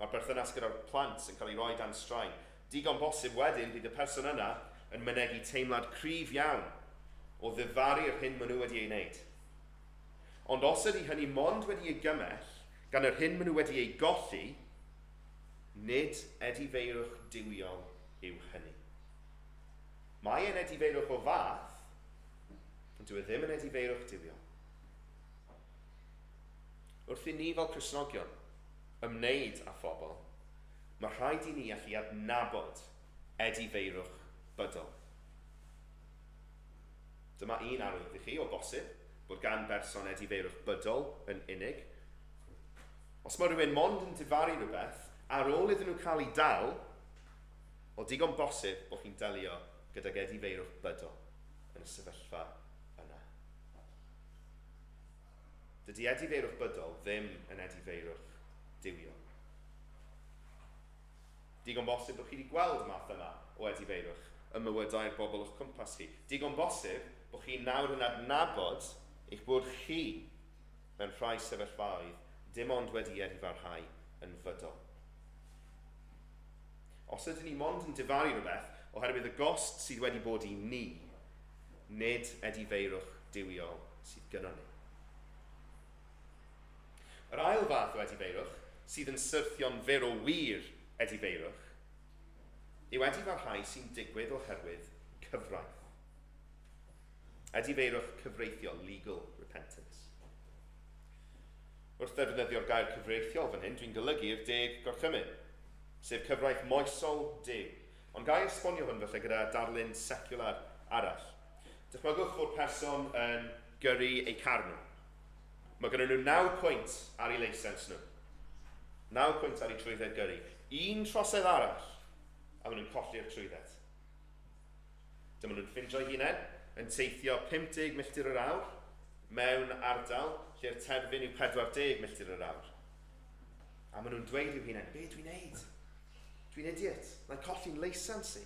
Mae'r perthynas gyda'r plant yn cael ei roi dan straen. Digon bosib wedyn bydd y person yna yn mynegu teimlad cryf iawn o ddifaru'r hyn maen nhw wedi ei wneud. Ond os ydy hynny mond wedi ei gymell gan yr hyn maen nhw wedi ei golli, nid edifeirwch diwiol yw hynny. Mae e'n edifeirwch o fath, ond dyw e ddim yn edifeirwch diwiol. Wrth i ni fel Cristnogion ymwneud â phobl, mae rhaid i ni allu adnabod edifeirwch bydol. Dyma un arwydd i chi o bosib bod gan berson edifeirwch bydol yn unig. Os mae rhywun mond yn difaru rhywbeth, ar ôl iddyn nhw cael ei dal, o digon bosib bod chi'n delio gydag edifeirwch bydol yn y sefyllfa yna. Dydy edifeirwch bydol ddim yn edifeirwch diwiol. Digon bosib bod chi wedi gweld y math yma o edifeirwch ym mywydau'r bobl o'ch cwmpas chi. Digon bosib bod chi nawr yn adnabod eich bod chi mewn rhai sefyllfaoedd dim ond wedi edifarhau yn fydol. Os ydyn ni mond yn difaru rhywbeth oherwydd y gost sydd wedi bod i ni, nid edifeirwch diwiol sydd gyda ni. Yr ail fath o edifeirwch sydd yn syrthio'n fyr o wir edifeirwch yw edifarhau sy'n digwydd oherwydd cyfraith. Edifeirwch cyfreithiol, legal repentance. Wrth ddefnyddio'r gair cyfreithiol fan hyn, dwi'n golygu'r deg gorchymyn, sef cyfraith moesol Duw. Ond gai esbonio hwn felly gyda darlun secular arall. Dychmygwch fod person yn gyrru eu car nhw. Mae gennym nhw 9 pwynt ar eu leisens nhw. 9 pwynt ar eu trwydded gyrru. Un trosedd arall, a maen nhw'n colli'r trwydded. Dyma nhw'n ffindio'u hunain yn teithio 50 milltir yr awr mewn ardal lle'r terfyn yw 40 milltir yr awr. A maen nhw'n dweud i'w hunain, be dwi'n neud? Dwi'n idiot, na'n colli'n leisens i.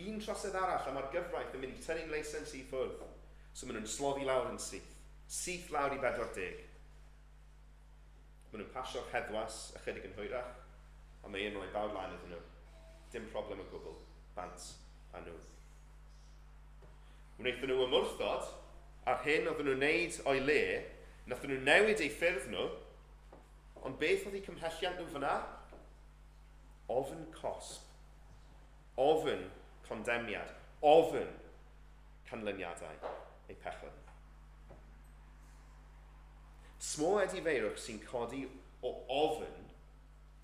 Un trosedd arall a mae'r gyfraith yn mynd i tynnu'n leisens i ffwrdd. So maen nhw'n slofi lawr yn syth. Syth lawr i 40. Maen nhw'n pasio'r heddwas ychydig yn hwyrach, a mae un rhoi bawd lan iddyn nhw. Dim problem o gwbl, bant a nhw. Wnaethon nhw ymwrthod ar hyn oedden nhw'n neud o'i le, nathon nhw newid eu ffyrdd nhw, ond beth oedd eu cymhelliant nhw fyna? Ofn cosb, ofn condemniad, ofn canlyniadau eu pechod. Smo edifeirwch sy'n codi o ofn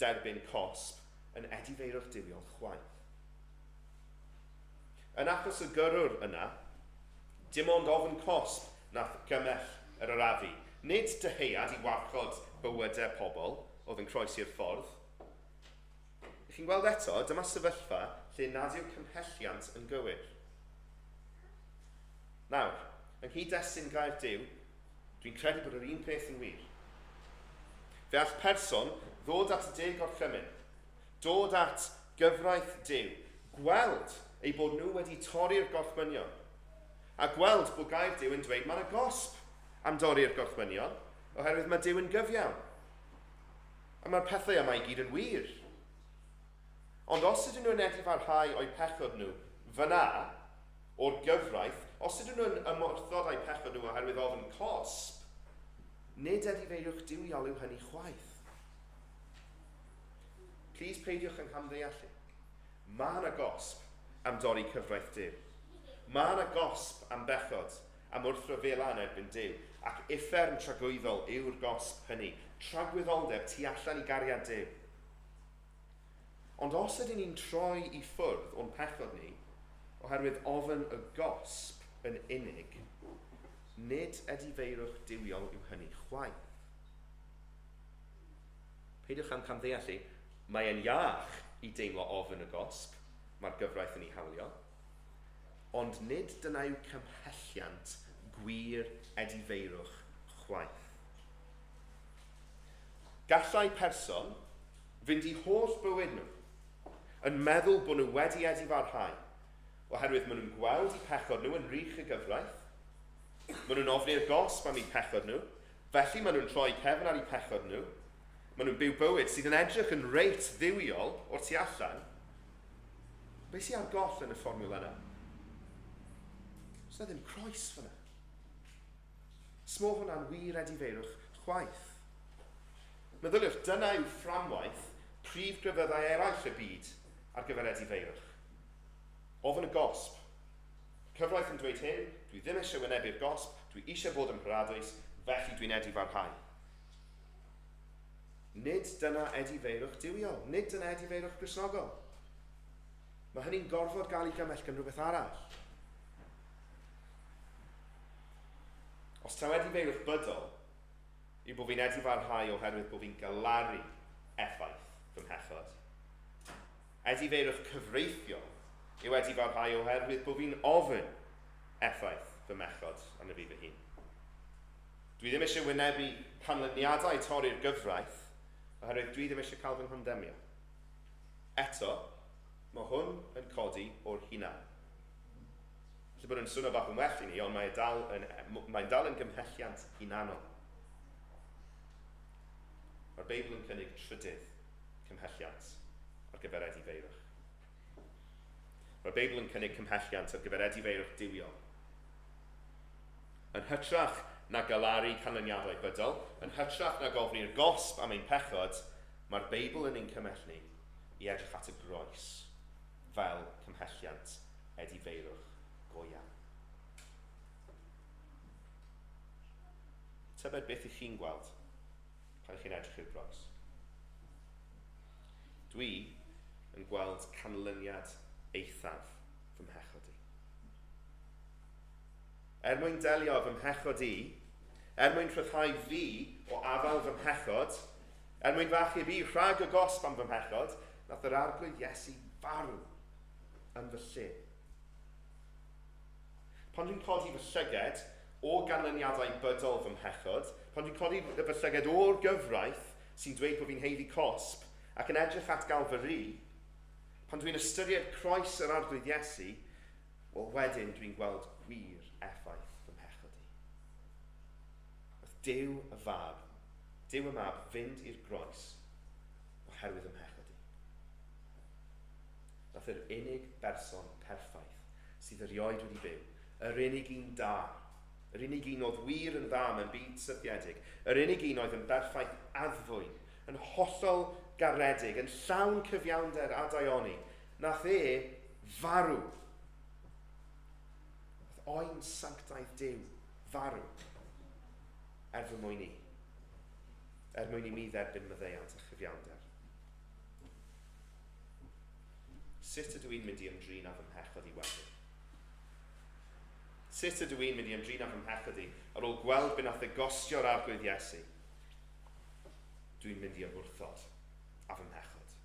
derbyn cosb yn edifeirwch diwiol chwaith. Yn achos y gyrwr yna, dim ond ofn cosb nath gymell yr arafu. Nid dyheuad i warchod bywydau pobl oedd yn croesi'r ffordd. Chi'n gweld eto, dyma sefyllfa lle nad yw'r cymhelliant yn gywir. Nawr, yng nghyd-destun gair Duw, dwi'n credu bod yr un peth yn wir. Fe all person ddod at y deg orchymyn, dod at gyfraith Duw, gweld ei bod nhw wedi torri'r gorchmynion, a gweld bod gair Duw yn dweud mae'n gosb am dorri'r gorchmynion, oherwydd mae Duw yn gyfiawn. A mae'r pethau yma i gyd yn wir. Ond os ydyn nhw'n edifarhau o'u pechod nhw fyna, o'r gyfraith, os ydyn nhw'n ymwrthod o'u pechod nhw oherwydd ofn cosb, nid edifeirwch diwiol yw hynny chwaith. Plis peidiwch yng nghamddeallu. Mae yna gosb am dorri cyfraith Duw. Mae yna gosb am bechod, am wrthryfela yn erbyn Duw, ac uffern tragwyddol yw'r gosb hynny, tragwyddoldeb tu allan i gariad Duw. Ond os ydyn ni'n troi i ffwrdd o'n pechod ni, oherwydd ofn y gosb yn unig, nid edifeirwch diwiol yw hynny chwaith. Peidiwch am camddeallu, mae e'n iach i deimlo ofn y gosb, mae'r gyfraith yn ei hawlio, ond nid dyna yw cymhelliant gwir edifeirwch chwaith. Gallai person fynd i holl bywyd nhw yn meddwl bod nhw wedi edifarhau, oherwydd maen nhw'n gweld eu pechod nhw yn rych y gyfraith, maen nhw'n ofni'r gosb am eu pechod nhw, felly maen nhw'n troi cefn ar eu pechod nhw, maen nhw'n byw bywyd sydd yn edrych yn reit ddiwiol o'r tu allan. Be sy'n ar goll yn y fformiwla yna? Oes na ddim croes fyna. Smo hwnna'n wir edifeirwch chwaith. Meddyliwch, dyna yw fframwaith prif grefyddau eraill y byd ar gyfer edifeirwch. Ofn y gosb. Cyfraith yn dweud hyn, dwi ddim eisiau wynebu'r gosb, dwi eisiau bod yn paradwys, felly dwi'n edifarhau. Nid dyna edifeirwch diwiol, nid dyna edifeirwch Gristnogol. Mae hynny'n gorfod gael ei gymell gan rhywbeth arall. Os taw edifeirwch bydol, yw bod fi'n edifarhau oherwydd bod fi'n galaru effaith fy mhechod. Edifeirwch cyfreithiol yw edifarhau oherwydd bod fi'n ofyn effaith fy mechod arno fi fy hun. Dwi ddim eisiau wynebu canlyniadau torri'r gyfraith oherwydd dwi ddim eisiau cael fy nghondemio. Eto, mae hwn yn codi o'r hunan. Felly bod yn swnio bach yn well i ni, ond mae'n dal yn gymhelliant hunanol. Mae'r Beibl yn cynnig trydydd cymhelliant ar gyfer edifeirwch. Mae'r Beibl yn cynnig cymhelliant ar gyfer edifeirwch diwiol. Yn hytrach na galaru canlyniadau bydol, yn hytrach na gofni'r gosb am ein pechod, mae'r Beibl yn ein cymell ni i edrych at y groes fel cymhelliant edifeirwch go iawn. Tybed beth i chi'n gweld pan chi'n edrych i'r groes? Dwi yn gweld canlyniad eithaf fy mhechod i. Mwyn delio fy mhechod i, mwyn rhyddhau fi o afael fy mhechod, mwyn fachu fi rhag y gosb am fy mhechod, nath yr arglwydd Iesu farw yn fy lle. Pan dwi'n codi fy llyged o ganlyniadau bydol fy mhechod, pan dwi'n codi fy llyged o'r gyfraith sy'n dweud bod fi'n heiddi cosb ac yn edrych at gael fy ri, pan dwi'n ystyried croes yr arglwydd Iesu, wel wedyn dwi'n gweld wir effaith fy mhechod i. Oedd Duw y Fab, Duw y Mab fynd i'r groes oherwydd y mhechod i. Nath yr unig berson perffaith sydd erioed wedi byw, yr unig un da, yr unig un oedd wir yn dda mewn byd syddiedig, yr unig un oedd yn berffaith addfwyn, yn hollol garedig, yn llawn cyfiawnder a daioni, nath farw. Nath oen sanctaeth Duw farw fy mwyn i. Mwyn i mi dderbyn maddeuant a chyfiawnder. Sut ydw i'n mynd i ymdrin â fy mhechod i wedyn? Sut ydw i'n mynd i ymdrin â fy mhechod i ar ôl gweld be nath gostio'r arglwydd Iesu? Dwi'n mynd i ymwrthod â fy mhechod.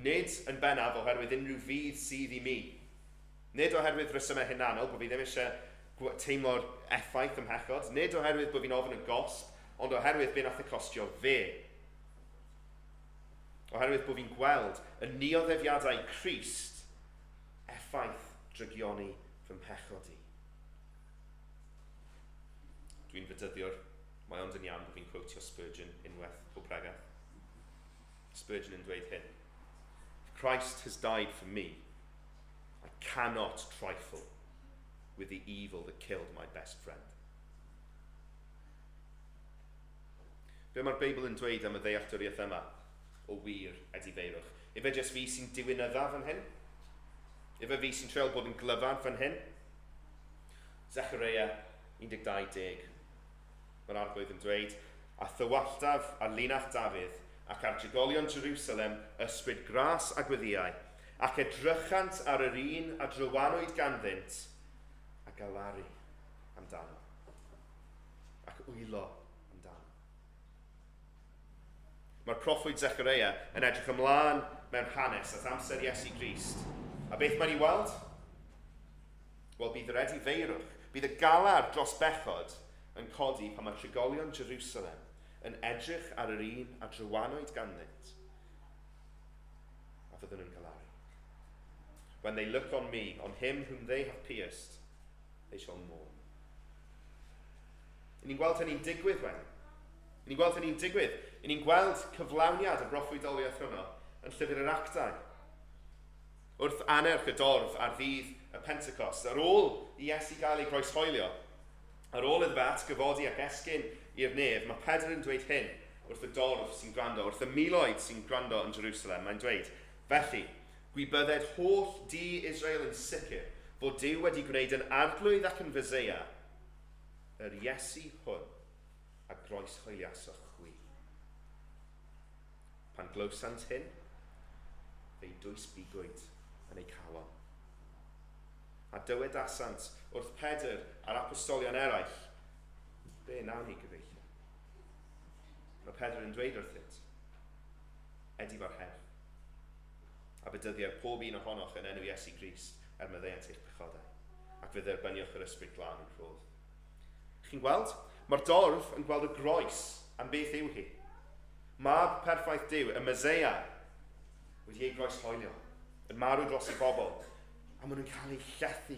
Nid yn bennaf oherwydd unrhyw fydd sydd i mi. Nid oherwydd resymau hunanol, bod fi ddim eisiau teimlo'r effaith ym mhechod. Nid oherwydd bod fi'n ofyn y gosb, ond oherwydd be nath costio fe. Oherwydd bod fi'n gweld y nioddefiadau Crist effaith drygioni fy mhechod i. Dwi'n fydyddiwr, mae ond yn iawn bod fi'n quotio Spurgeon unwaith o bregaeth. Spurgeon yn dweud hyn: Christ has died for me. I cannot trifle with the evil that killed my best friend. Be mae'r Beibl yn dweud am y ddealltwriaeth yma o wir edifeirwch? Ife jyst fi sy'n diwynydda fan hyn? Ife fi sy'n treul bod yn glyfan fan hyn? Zechariah 12:10. Mae'r arglwydd yn dweud, a thywalltaf ar linach Dafydd ac ar drigolion Jerusalem ysbryd gras a gwyddiau, ac edrychant ar yr un a drywanwyd ganddynt, a galaru amdano, ac wylo amdano. Mae'r proffwyd Zechariah yn edrych ymlaen mewn hanes at amser Iesu Grist. A beth mae'n ei weld? Wel, bydd yr edifeirwch, bydd y galar dros bechod yn codi pan mae trigolion Jerusalem yn edrych ar yr un a drywanwyd ganddynt, a fydden nhw'n galaru. When they look on me, on him whom they have pierced, they shall mourn. I ni'n gweld hynny'n digwydd wedyn. I ni'n gweld hynny'n digwydd. I ni'n gweld cyflawniad y broffwydoliaeth hwnnw yn llyfr yr Actau. Wrth anerch y dorf ar ddydd y Pentecost, ar ôl i Iesu gael ei groeshoelio, ar ôl iddo fe atgyfodi ac esgyn i'r nef, mae Pedr yn dweud hyn wrth y dorf sy'n gwrando, wrth y miloedd sy'n gwrando yn Jerusalem. Mae'n dweud, felly, gwybydded holl di Israel yn sicr fod Duw wedi gwneud yn arglwydd ac yn fyseia yr Iesu hwn a groeshoeliaswch chwi. Pan glywsant hyn, fe'i dwys bigwyd yn ei calon. A dywedasant wrth Pedr a'r apostolion eraill, be nawn ni gyfeillio? Mae Pedr yn dweud wrthynt, edi fo'r her. A bydyddiau'r pob un ohonoch yn enw Iesu Grist er meddeiant eich pechodau, ac fydd erbyniwch yr ysbryd glân yn rhodd. Chi'n gweld? Mae'r dorf yn gweld y groes am beth yw hi. Mab perffaith Duw, y Meseia, wedi ei groeshoelio, yn marw dros y bobl, a maen nhw'n cael ei llethu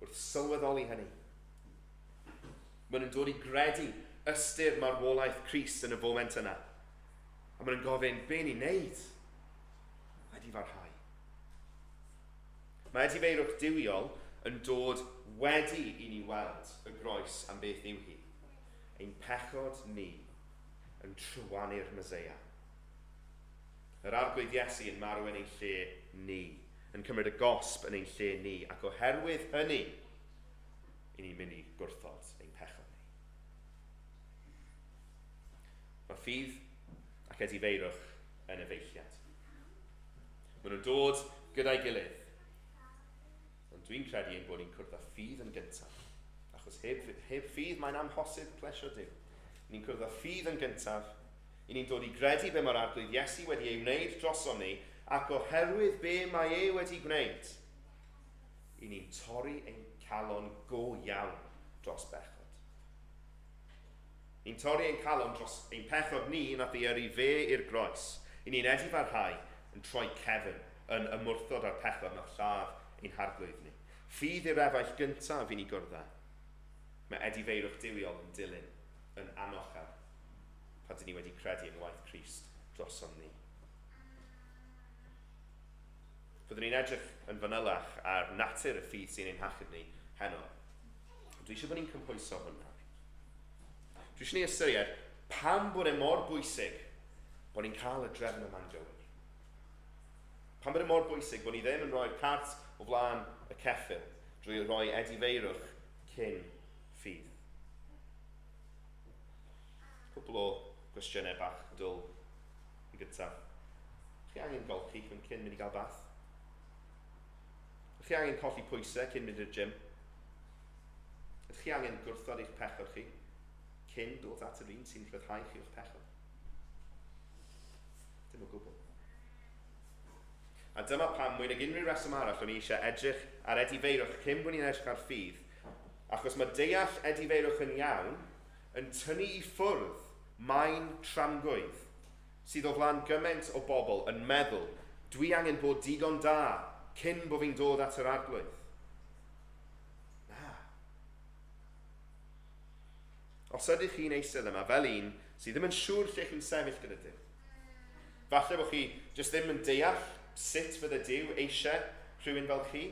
wrth sylweddoli hynny. Maen nhw'n dod i gredu ystyr marwolaeth Crist yn y foment yna. A maen nhw'n gofyn, be ni'n neud? Wedi farhau. Mae edifeirwch diwiol yn dod wedi i ni weld y groes am beth yw hi. Ein pechod ni yn trwanu'r Meseia. Yr arglwydd Iesu yn marw yn ein lle ni, yn cymryd y gosb yn ein lle ni, ac oherwydd hynny, i ni'n mynd i gwrthod ein pechod ni. Mae ffydd ac edifeirwch yn efeilliad. Maen nhw'n dod gyda'i gilydd. Ond dwi'n credu ein bod ni'n cwrdd â ffydd yn gyntaf. Achos heb ffydd mae'n amhosib plesio Duw. Ni'n cwrdd â ffydd yn gyntaf. I ni'n dod i gredu be mae'r arglwydd Iesu wedi ei wneud drosom ni, ac oherwydd be mae e wedi gwneud, i ni'n torri ein calon go iawn dros bechod. Ni'n torri ein calon dros ein pechod ni nath i yrru fe i'r groes. I ni'n edifarhau yn troi cefn yn ymwrthod ar pechod nath lladd ein harglwydd ni. Ffydd i'r efaill gyntaf i ni gwrdd â. Mae edifeirwch diwiol yn dilyn, yn anochel, pan dyn ni wedi credu yn waith Crist drosom ni. Byddwn ni'n edrych yn fanylach ar natur y ffydd sy'n ein hachub ni heno. Dwi eisiau bod ni'n cymhwyso hwnna. Dwi eisiau ni ystyried pam bod e mor bwysig bod ni'n cael y drefn yma'n gywir. Pam bod e mor bwysig bod ni ddim yn rhoi'r cart o flaen y ceffyl drwy roi edifeirwch cyn ffydd. Cwbl o gwestiynau bach dwl i gyntaf. Chi angen golchi cyn mynd i gael bath? Chi angen colli pwysau cyn mynd i'r gym? Ydych chi angen gwrthod eich pechod chi cyn dod at yr un sy'n rhyddhau chi o'ch pechod? Dim o gwbl. A dyma pam mwy nag unrhyw reswm arall o'n i eisiau edrych ar edifeirwch cyn bod ni'n edrych ar ffydd, achos mae deall edifeirwch yn iawn yn tynnu i ffwrdd maen tramgwydd sydd o flaen gymaint o bobl yn meddwl dwi angen bod digon da cyn bod fi'n dod at yr arglwydd. Na. Os ydych chi'n eistedd yma fel un sydd ddim yn siŵr lle chi'n sefyll gyda Duw, falle bod chi jyst ddim yn deall sut fydde Duw eisiau rhywun fel chi,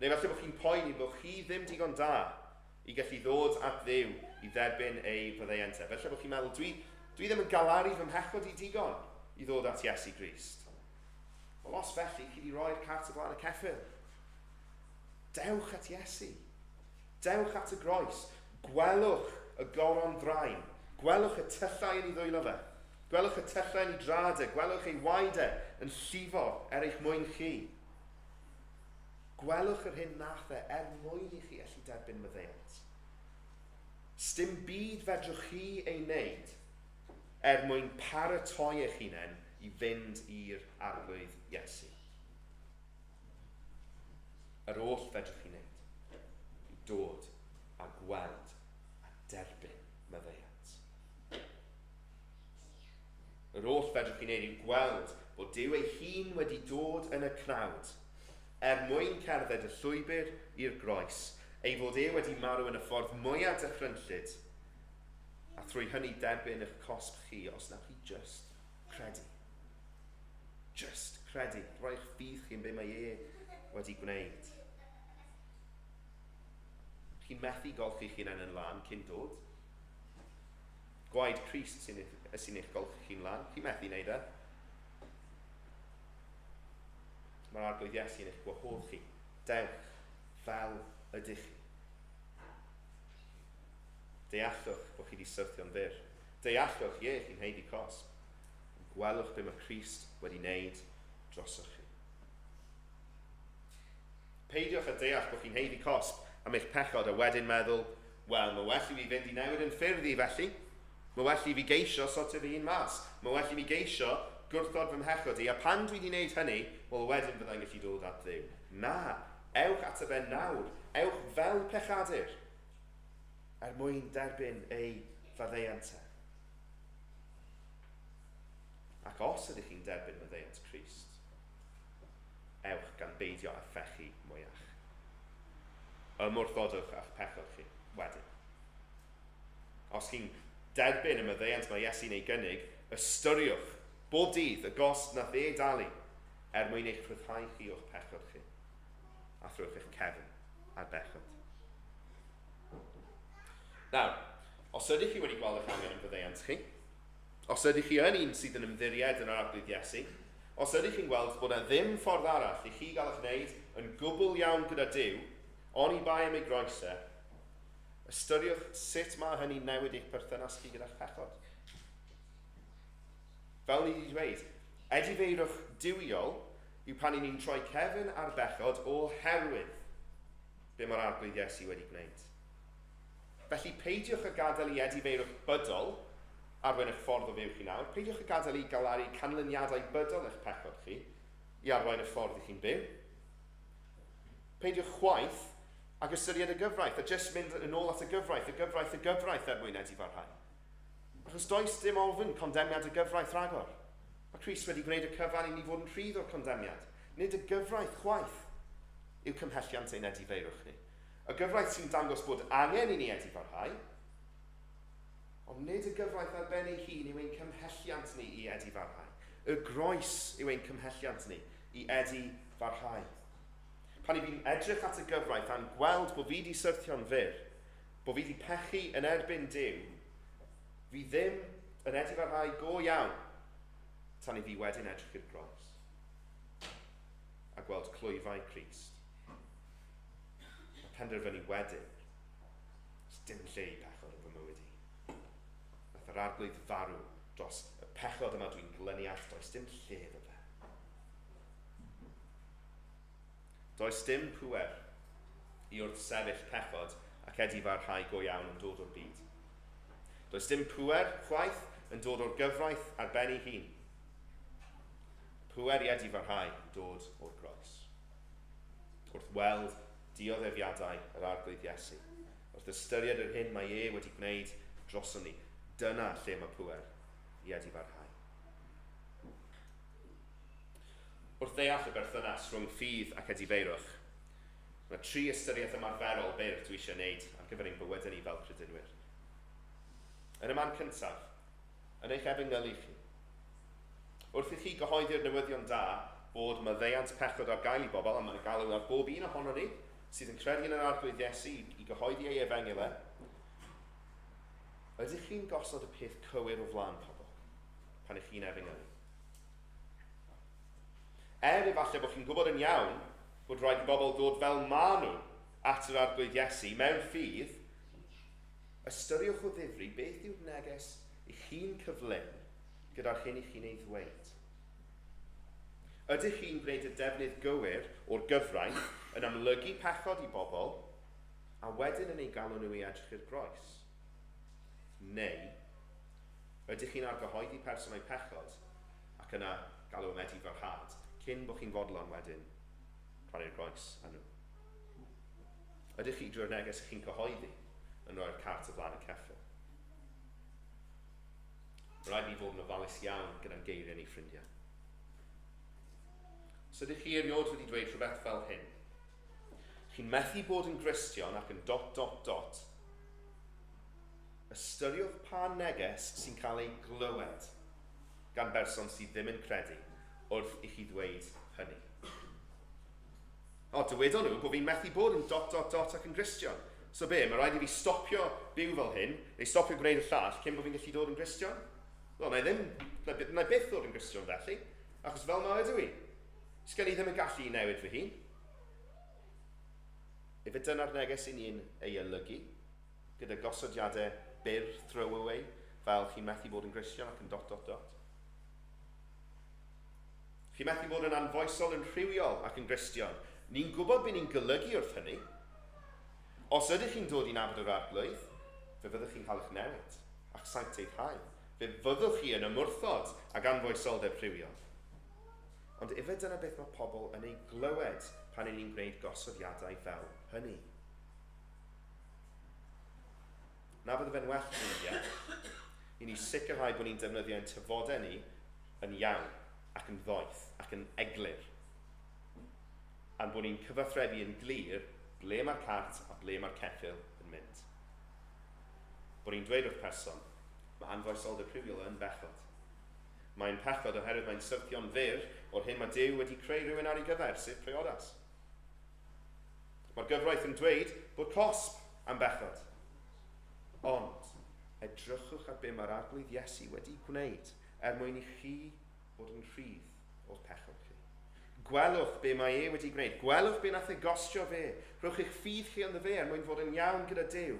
neu falle bod chi'n poeni bod chi ddim digon da i gallu ddod at Dduw i dderbyn ei fyddeiantau. Felly bod chi'n meddwl, dwi ddim yn galaru fy mhechod i digon i ddod at Iesu Grist. Wel, os felly, chi wedi roi'r cart o flaen y ceffyl. Dewch at Iesu. Dewch at y groes. Gwelwch y goron draen. Gwelwch y tyllau yn ei ddwylo fe. Gwelwch y tyllau yn ei drade. Gwelwch ei waedau yn llifo eich mwyn chi. Gwelwch yr hyn nath e mwyn i chi allu derbyn meddeiant. Sdim byd fedrwch chi ei wneud mwyn paratoi eich hunain i fynd i'r arglwydd Iesu. Yr oll fedrwch chi wneud i dod a gweld a derbyn meddeiant. Yr oll fedrwch chi'n ei gweld bod Duw ei hun wedi dod yn y cnawd, mwyn cerdded y llwybr i'r groes, ei fod e wedi marw yn y ffordd mwyaf dychrynllyd, a trwy hynny derbyn eich cosb chi os na chi just credu. Just credu. Rhoi eich ffydd chi'n be mae e wedi gwneud. Chi'n methu golchi chi'n yn lan cyn dod. Gwaed Crist sy'n eich golchi chi'n lan. Chi'n methu wneud e. Mae'r arglwydd Iesu yn eich gwahodd chi. Dewch fel ydych chi. Deallwch bod chi wedi syrthio'n fyr. Deallwch chi'n heiddi cosb. Gwelwch be mae Crist wedi wneud drosoch chi. Peidiwch a deall bod chi'n heiddi cosb am eich pechod a wedyn meddwl, wel, mae well i fi fynd i newid yn ffyrdd i felly. Mae well i fi geisio sort of un mas. Mae well i fi geisio gwrthod fy mhechod i. A pan dwi wedi wneud hynny, wel, wedyn byddai'n gallu dod at Dduw. Na, ewch at y ben nawr. Ewch fel pechadur. Mwyn derbyn ei faddeuantau. Ac os ydych chi'n derbyn maddeuant Crist, ewch gan beidio a phechu mwyach. Ymwrthodwch a'ch pechod chi wedyn. Os chi'n derbyn y maddeuant mae Iesu'n ei gynnig, ystyriwch bob dydd y gost nath e dalu mwyn eich rhyddhau chi o'ch pechod chi a thrwch eich cefn a'r bechod. Nawr, os ydych chi wedi gweld eich angen yn faddeuant chi, os ydych chi yn un sydd yn ymddiried yn yr arglwydd Iesu, os ydych chi'n gweld bod ddim ffordd arall i chi gael eich wneud yn gwbl iawn gyda Duw, oni bai am ei groesau, ystyriwch sut mae hynny newid eich perthynas chi gyda'ch pechod. Fel ni wedi dweud, edifeirwch diwiol yw pan i ni'n troi cefn ar bechod oherwydd be mae'r arglwydd Iesu wedi gwneud. Felly peidiwch a gadael i edifeirwch bydol arwain eich ffordd o fyw chi nawr. Peidiwch a gadael i galaru canlyniadau bydol eich pechod chi i arwain y ffordd i chi'n byw. Peidiwch chwaith ac ystyried y gyfraith, a jyst mynd yn ôl at y gyfraith mwyn edifarhau. Achos does dim ofyn condemniad y gyfraith ragor. Mae Crist wedi gwneud y cyfan i ni fod yn rhydd o'r condemniad. Nid y gyfraith chwaith yw cymhelliant ein edifeirwch ni. Y gyfraith sy'n dangos bod angen i ni edifarhau, ond nid y gyfraith ar ben ei hun yw ein cymhelliant ni i edifarhau. Y groes yw ein cymhelliant ni i edifarhau. Pan i fi'n edrych at y gyfraith a'n gweld bod fi wedi syrthio'n fyr, bod fi wedi pechu yn erbyn Duw, fi ddim yn edifarhau go iawn tan i fi wedyn edrych i'r groes a gweld clwyfau Crist. A penderfynu wedyn, oes dim lle i pechod yn fy mywyd i. Nath yr arglwydd farw dros y pechod yma dwi'n glynu at, does dim lle iddo fe. Does dim pŵer i wrth sefyll pechod ac edifarhau go iawn yn dod o'r byd. Does dim pŵer chwaith yn dod o'r gyfraith ar ben ei hun. Pŵer i edifarhau yn dod o'r groes. Wrth weld dioddefiadau yr arglwydd Iesu, wrth ystyried yr hyn mae e wedi gwneud droson ni, dyna lle mae pŵer i edifarhau. Wrth ddeall y berthynas rhwng ffydd ac edifeirwch, mae 3 ystyriaeth ymarferol byr dwi eisiau wneud ar gyfer ein bywyd ni fel credinwyr. Yn y man cyntaf, yn eich efengylu chi. Wrth i chi gyhoeddi'r newyddion da bod maddeuant pechod ar gael i bobl, a mae'n galw ar bob un ohono ni sydd yn credu yn yr arglwydd Iesu i gyhoeddi ei efengylau, ydych chi'n gosod y peth cywir o flaen pobl pan ych chi'n efengylu? Efallai bod chi'n gwybod yn iawn bod rhaid i bobl dod fel maen nhw at yr arglwydd Iesu mewn ffydd, ystyriwch o ddifri beth yw'r neges i chi'n cyflym gyda'r hyn i chi'n ei ddweud. Ydych chi'n gwneud y defnydd gywir o'r gyfraith yn amlygu pechod i bobl a wedyn yn ei galw nhw i edrych i'r groes? Neu, ydych chi'n argyhoeddi personau pechod ac yna galw am edifarhad cyn bod chi'n fodlon wedyn rhannu'r groes â nhw? Ydych chi drwy'r neges chi'n cyhoeddi yn rhoi'r cart o flaen y ceffyl? Rhaid ni fod yn ofalus iawn gyda'n geiriau ni ffrindiau. So ydych chi erioed wedi dweud rhywbeth fel hyn? Chi'n methu bod yn Gristion ac yn ... Ystyriwch pa neges sy'n cael ei glywed gan berson sydd ddim yn credu wrth i chi ddweud hynny. O, dywedon nhw bod fi'n methu bod yn ... ac yn Gristion. So be, mae rhaid i fi stopio byw fel hyn, neu stopio gwneud y llall cyn bod fi'n gallu dod yn Gristion? Wel, na i byth dod yn Gristion felly, achos fel mae ydw i. Sgen i ddim yn gallu newid fy hun. Efe dyna'r neges i ni'n ei olygu, gyda gosodiadau byr, throwaway, fel chi'n methu bod yn Gristion ac yn ... Chi'n methu bod yn anfoesol yn rhywiol ac yn Gristion. Ni'n gwybod beth ni'n golygu wrth hynny. Os ydych chi'n dod i nabod yr arglwydd, fe fyddwch chi'n cael eich newid a'ch sancteiddhau. Fe fyddwch chi yn ymwrthod ac anfoesoldeb rhywiol. Ond efe dyna beth mae pobl yn ei glywed pan ni'n gwneud gosodiadau fel hynny. Na bydde fe'n well ffrindiau i ni sicrhau bod ni'n defnyddio'n tyfodau ni yn iawn ac yn ddoeth ac yn eglur. A bod ni'n cyfathrebu yn glir ble mae'r cart a ble mae'r ceffyl yn mynd. Bod ni'n dweud wrth person, mae anfoesoldeb rhywiol yn bechod. Mae'n pechod oherwydd mae'n syrthio'n fyr o'r hyn mae Duw wedi creu rhywun ar ei gyfer, sef priodas. Mae'r gyfraith yn dweud bod cosb am bechod. Ond, edrychwch ar be mae'r arglwydd Iesu wedi gwneud mwyn i chi fod yn rhydd o'r pechod chi. Gwelwch be mae e wedi gwneud. Gwelwch be nath e gostio fe. Rhowch eich ffydd chi ynddo fe mwyn fod yn iawn gyda Duw.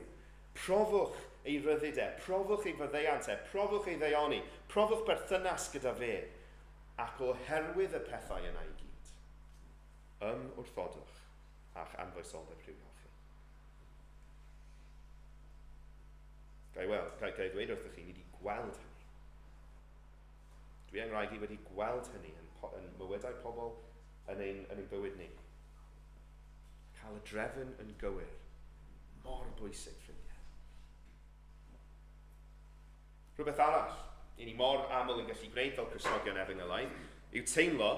Profwch ei ryddidau, profwch ei fyddeiantau, profwch ei ddeioni, profwch berthynas gyda fe, ac oherwydd y pethau yna i gyd. Wrthodwch a'ch anfoesoldeb rhywiol chi. Gai ddweud wrthych chi, ni wedi gweld hynny. Dwi yng Nghraeg i wedi gweld hynny yn mywydau pobl yn ein bywyd ni. Cael y drefn yn gywir, mor bwysig ffrindiau. Rhywbeth arall, i ni mor aml yn gallu gwneud fel Cristnogion Efengylau, yw teimlo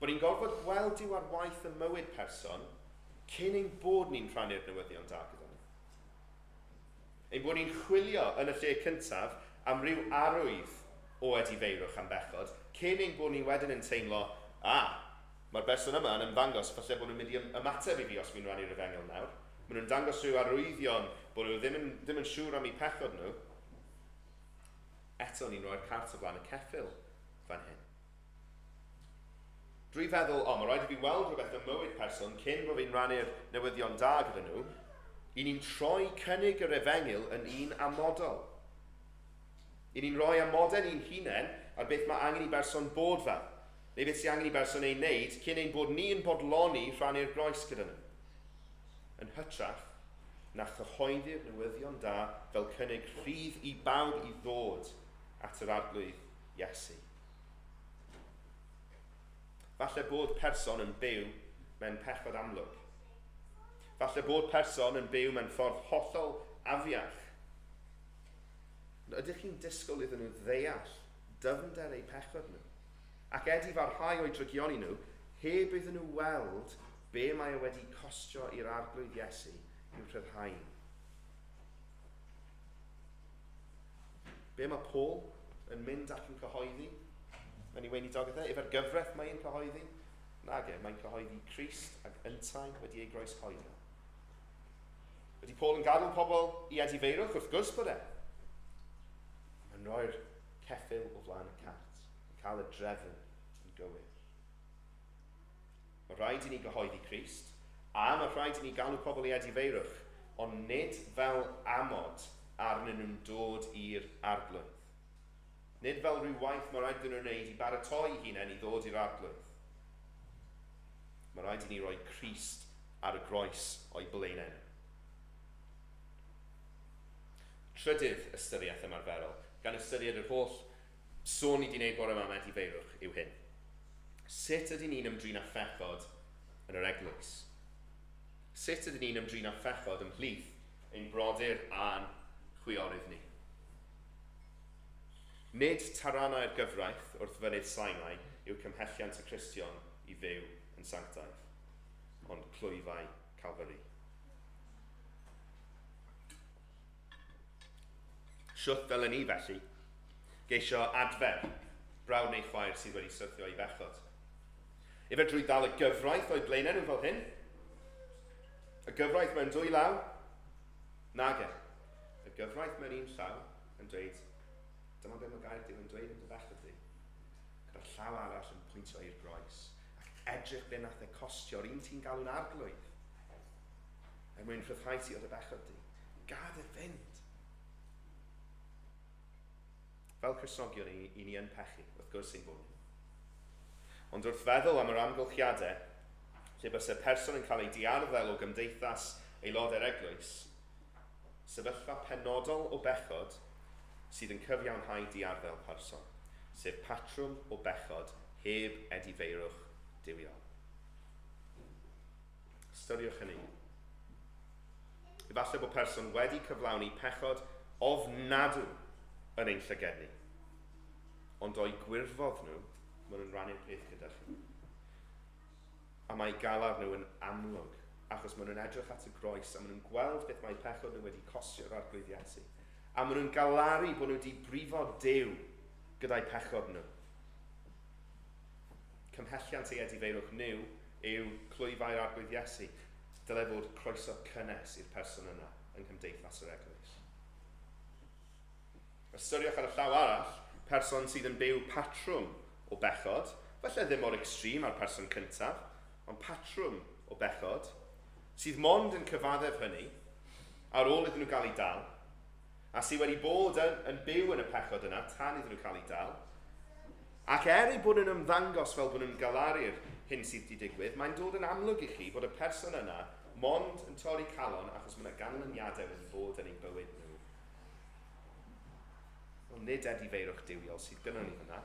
bod ni'n gorfod gweld yw ar waith y mywyd person cyn ein bod ni'n rhannu'r newyddion da gyda ni. Ein bod ni'n chwilio yn y lle cyntaf am ryw arwydd o edifeirwch am bechod, cyn ein bod ni wedyn yn teimlo, mae'r berson yma yn ymddangos falle bod nhw'n mynd i ymateb i fi os fi'n rannu'r Efengyl nawr. Maen nhw'n dangos rhyw arwyddion bod nhw ddim yn siŵr am eu pechod nhw. Eto ni'n rhoi'r cart o flaen y ceffyl fan hyn. Drwy feddwl, mae rhaid i fi weld rhywbeth y mywyd person cyn bod fi'n rannu'r newyddion da gyda nhw, i ni'n troi cynnig yr Efengyl yn un amodol. I ni'n rhoi amodau ni'n hunain ar beth mae angen i berson bod fel, neu beth sy'n angen i berson ei wneud cyn ein bod ni yn bodloni rhannu'r groes gyda nhw. Yn hytrach na chyhoeddi'r newyddion da fel cynnig rhydd i bawb i ddod at yr arglwydd Iesu. Falle bod person yn byw mewn pechod amlwg. Falle bod person yn byw mewn ffordd hollol afiach. Ydych chi'n disgwyl iddyn nhw ddeall dyfnder eu pechod nhw, ac edifarhau o'i drygioni nhw, heb iddyn nhw weld be mae e wedi costio i'r arglwydd Iesu i'w rhyddhau. Be mae Paul yn mynd ac yn cyhoeddi? Mae'n ei weinidogau efo'r gyfraith mae'n cyhoeddi? Nag mae'n cyhoeddi Crist ac yntai wedi ei groes hoeddi. Ydy Paul yn gadw pobl i edifeirwch? Wrth gwrs bod e. Mae'n rhoi'r ceffyl o flaen y cart, yn cael y drefn yn gywir. Mae rhaid i ni gyhoeddi Crist, a mae rhaid i ni galw pobl i edifeirwch, ond nid fel amod arnyn nhw'n dod i'r arglwydd. Nid fel rhyw waith mae rhaid yn nhw'n wneud i baratoi hunain i ddod i'r arglwydd. Mae rhaid i ni roi Crist ar y groes o'i blaenau. Trydydd ystyriaeth ymarferol, gan ystyried yr holl sôn i di wneud bore yma am edifeirwch yw hyn. Sut ydyn ni'n ymdrin â phechod yn yr eglwys? Sut ydyn ni'n ymdrin â phechod ymhlith ein brodyr a'n chwiorydd ni? Nid tarannau'r gyfraith wrth fynydd Sinai yw cymhelliant y Cristion i fyw yn sanctaidd, ond clwyfau Calvary. Siwt fel yn ni felly, geisio adfer brawd neu chwaer sydd wedi syrthio i bechod. Efe drwy dal y gyfraith o'i blaenau nhw fel hyn? Y gyfraith mewn dwy law? Nage. Y gyfraith mewn un llaw yn dweud, dyma be mae Caerdydd yn dweud yn dy bechod di. Gyda'r llaw arall yn pwyntio i'r groes, ac edrych be nath e costio'r un ti'n galw'n arglwydd. Mwyn rhyddhau ti o dy bechod di. Gad e fynd. Fel Crisnogion i ni yn pechu, wrth gwrs ein bod ni. Ond wrth feddwl am yr amgylchiadau, lle bys y person yn cael ei diarddel o gymdeithas aelodau'r eglwys, sefyllfa penodol o bechod sydd yn cyfiawnhau diarddel person, sef patrwm o bechod heb edifeirwch diwiol. Ystyriwch hynny. Efallai bod person wedi cyflawni pechod ofnadw yn ein llygedni, ond o'i gwirfodd nhw, maen nhw'n rannu'r peth gyda chi. A mae galar nhw yn amlwg, achos maen nhw'n edrych at y groes, a maen nhw'n gweld beth mae pechod nhw wedi costio'r arglwydd Iesu. A maen nhw'n galaru bod nhw wedi brifo Duw gyda'i pechod nhw. Cymhelliant ei edifeirwch nhw yw clwyfau'r arglwydd Iesu. Dylai fod croeso cynnes i'r person yna yn cymdeithas yr eglwys. Ystyriwch ar y llaw arall, person sydd yn byw patrwm o bechod, falle ddim o'r extreme ar person cyntaf, ond patrwm o bechod, sydd mond yn cyfaddef hynny, ar ôl iddyn nhw gael ei dal, a sydd wedi bod yn byw yn y pechod yna tan iddyn nhw cael ei dal, ac eu bod yn ymddangos fel bod nhw'n galaru'r hyn sydd wedi digwydd, mae'n dod yn amlwg i chi bod y person yna mond yn torri calon achos mae yna ganlyniadau wedi bod yn ei bywyd nhw. Wel, nid edifeirwch diwiol sydd gyda ni hynna.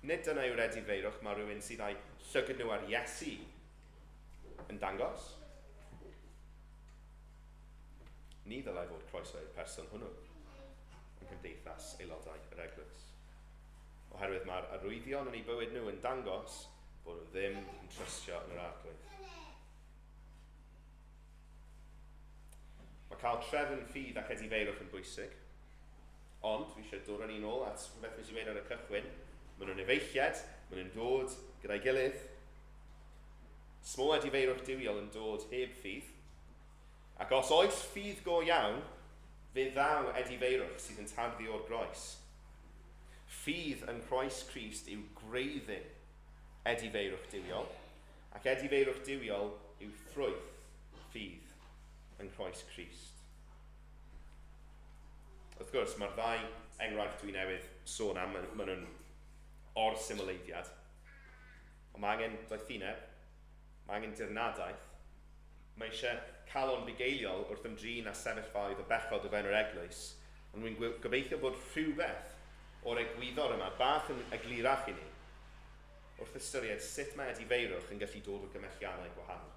Nid dyna yw'r edifeirwch mae rhywun sydd â'i llygad nhw ar Iesu yn dangos. Ni ddylai fod croeso i'r person hwnnw yn cymdeithas aelodau yr eglwys. Oherwydd mae'r arwyddion yn ei bywyd nhw yn dangos bod nhw ddim yn trystio yn yr arglwydd. Mae cael trefn ffydd ac edifeirwch yn bwysig, ond dwi eisiau dod yn un ôl at rhywbeth nes i weid ar y cychwyn. Maen nhw'n efeilliad, maen nhw'n dod gyda'i gilydd. Smo edifeirwch diwiol yn dod heb ffydd, ac os oes ffydd go iawn, fe ddaw edifeirwch sydd yn tarddu o'r groes. Ffydd yn croes Crist yw greiddyn edifeirwch diwiol, ac edifeirwch diwiol yw ffrwyth ffydd yn croes Crist. Wrth gwrs, mae'r ddau enghraifft dwi newydd sôn am, maen nhw'n orsymleidiad. Ond mae angen doethineb, mae angen dirnadaeth. Mae eisiau calon bugeiliol wrth ymdrin â sefyllfaoedd o bechod o fewn yr eglwys, ond dwi'n gobeithio bod rhywbeth o'r egwyddor yma bach yn eglurach i ni, wrth ystyried sut mae edifeirwch yn gallu dod o gymhelliannau gwahanol.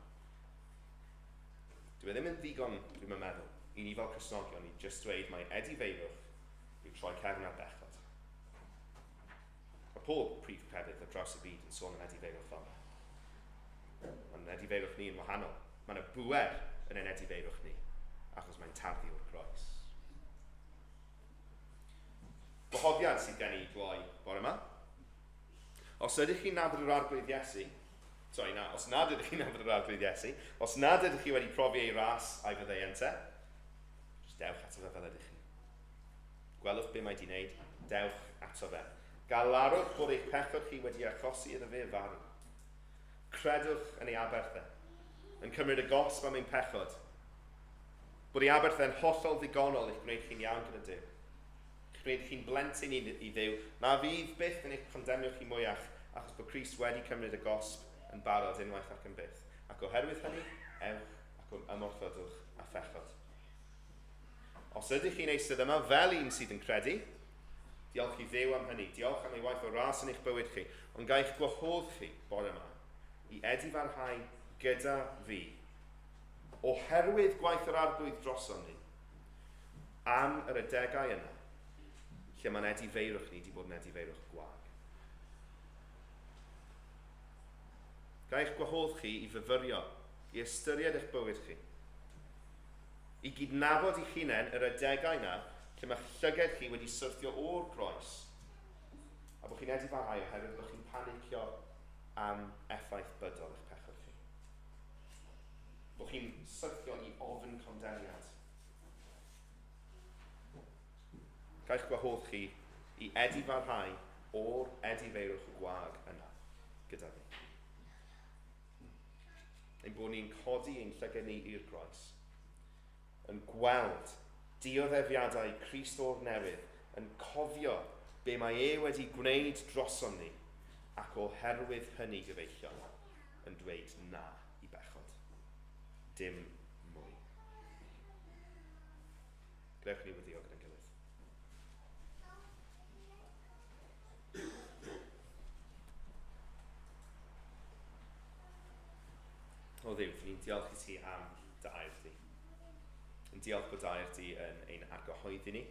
Dwi ddim yn ddigon, dwi'n meddwl, i ni fel Crisnogion i jyst dweud mae edifeirwch yw troi cefn ar bechod. Mae pob prif crefydd ar draws y byd yn sôn am edifeirwch fel yna. Mae'n edifeirwch ni yn wahanol. Mae yna bwer yn ein edifeirwch ni, achos mae'n tarddu o'r groes. Gwahoddiad sydd gen i gloi bore yma. Os ydych chi'n nabod yr arglwydd Iesu, os nad ydych chi'n nabod yr arglwydd Iesu, os nad ydych chi wedi profi ei ras a'i fyddeiante, jyst dewch ato fe fel ydych chi. Gwelwch be mae di wneud, dewch ato fe. Galarwch bod eich pechod chi wedi achosi iddo fe farw. Credwch yn ei aberthau, yn cymryd y gosb am ein pechod, bod ei aberthau'n hollol ddigonol i'ch gwneud chi'n iawn gyda Duw. I'ch gwneud chi'n blentyn i Dduw, na fydd byth yn eich condemnio chi mwyach, achos bod Crist wedi cymryd y gosb yn barod unwaith ac yn byth. Ac oherwydd hynny, ewch ac ymwrthodwch a phechod. Os ydych chi'n eistedd yma fel un sydd yn credu, diolch i Dduw am hynny, diolch am ei waith o ras yn eich bywyd chi, ond gael eich gwahodd chi bore yma i edifarhau gyda fi, oherwydd gwaith yr arglwydd droson ni, am yr adegau yna, lle mae'n edifeirwch ni wedi bod yn edifeirwch gwag. Gael eich gwahodd chi i fyfyrio, i ystyried eich bywyd chi, i gydnabod eich hunain yr adegau yna lle mae llyged chi wedi syrthio o'r groes, a bod chi'n edifarhau oherwydd bod chi'n panicio am effaith bydol eich pechod chi. Bod chi'n syrthio i ofyn condeniad. Gael eich gwahodd chi i edifarhau o'r edifeirwch gwag yna gyda ni. Ein bod ni'n codi ein llyged ni i'r groes, yn gweld dioddefiadau Crist o'r newydd, yn cofio be mae e wedi gwneud droson ni, ac oherwydd hynny gyfeillion, yn dweud na i bechod. Dim mwy. Grewch ni weddio gyda'n gilydd. O Dduw, ni'n diolch i ti am dy air di. Yn diolch bod air di yn ein argyhoeddi ni.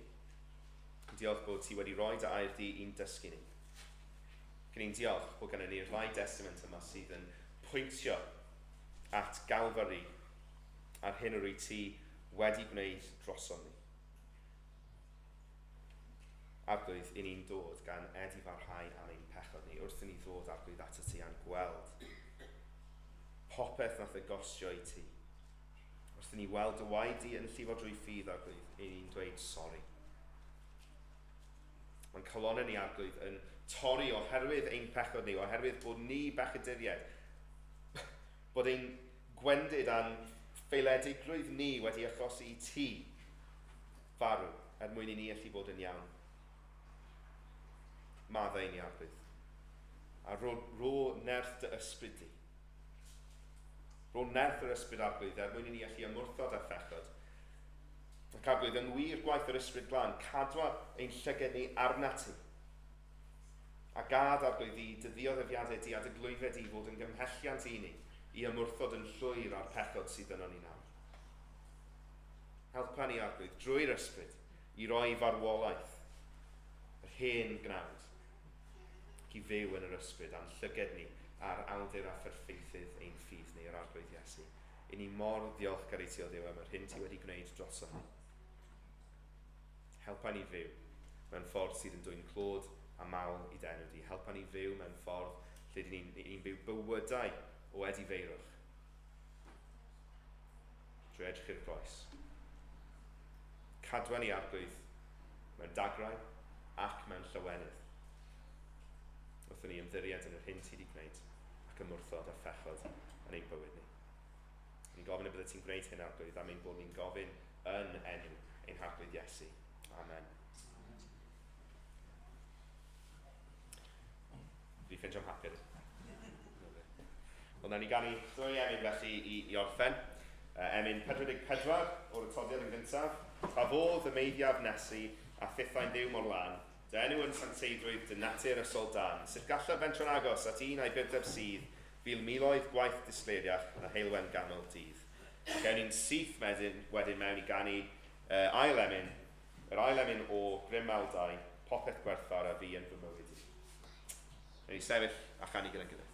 Yn diolch bod ti wedi rhoi dy air di i'n dysgu ni. Ni'n diolch bod gennym ni'r ddau testament yma sydd yn pwyntio at Galfari a'r hyn o'r ti wedi gwneud droson ni. Arglwydd, i ni'n dod gan edifarhau am ein pechod ni, wrth i ni ddod arglwydd at y ti a'n gweld popeth nath y gostio i ti. Wrth i ni weld dy waed di yn llifo drwy ffydd arglwydd, i ni'n dweud sori. Mae'n colonnau ni arglwydd yn torri oherwydd ein pechod ni, oherwydd bod ni bechaduriaid, bod ein gwendid a'n ffeiledigrwydd ni wedi achosi i ti farw er mwyn i ni allu bod yn iawn. Maddau ni arglwydd. A ro nerth dy ysbryd di. Ro nerth yr ysbryd arglwydd er mwyn i ni allu ymwrthod a phechod. Ac arglwydd yn wir gwaith yr ysbryd glân, cadwa ein llyged ni arna ti. A gad arglwydd i dyddioddefiadau di a dy glwyfed di fod yn gymhelliant i ni i ymwrthod yn llwyr ar pechod sydd yno ni nawr. Helpa ni arglwydd drwy'r ysbryd i roi farwolaeth, yr hen gnawd, ac i fyw yn yr ysbryd a'n llyged ni a'r awdur a pherffeithydd ein ffydd ni, yr arglwydd Iesu. I ni mor ddiolchgar i ti o Dduw am yr hyn ti wedi gwneud droson ni. Helpa ni fyw mewn ffordd sydd yn dwy'n clod a mawl i denw di. Helpa ni fyw mewn ffordd lle ni'n byw bywydau o edifeirwch. Drwy edrych i'r groes. Cadwa ni arglwydd mewn dagrau ac mewn llawenydd. Wrthyn ni ymddiried yn yr hyn ti wedi gwneud ac ymwrthod a phechod yn ein bywyd ni. Ni'n gofyn y bydde ti'n gwneud hyn arglwydd am ein bod ni'n gofyn yn enw ein harglwydd Iesu. Amen. Fi ffeindio'n hapur. Wel, na ni ganu ddwy emyn felly i orffen. Emyn 44 o'r atodiad yn gyntaf. Pa fodd y meiddiaf nesu a thithau'n Dduw mor lan, dy enw yn sancteiddrwydd dy natur ysol dan, sut gallaf fentro'n agos at un a'i bydeb sydd, fil miloedd gwaith disgleidiach a heilwen ganol dydd. Gawn ni'n syth wedyn mewn i ganu ail emyn, yr ail emyn o Grymawdau, popeth gwerthfawr a fi yn fy mywyd i. Gawn ni sefyll a chanu gyda'n gilydd.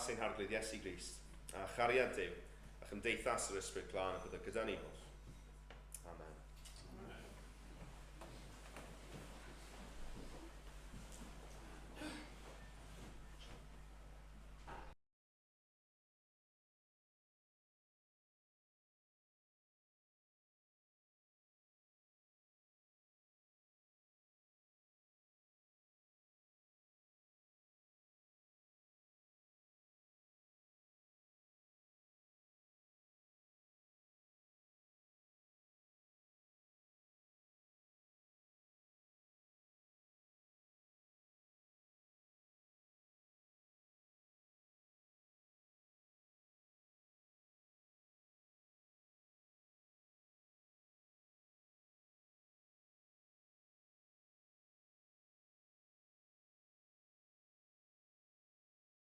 ein harglwydd Iesu Grist, a chariad Dyw, a chymdeithas yr Ysbryd Glân y byddai gyda ni.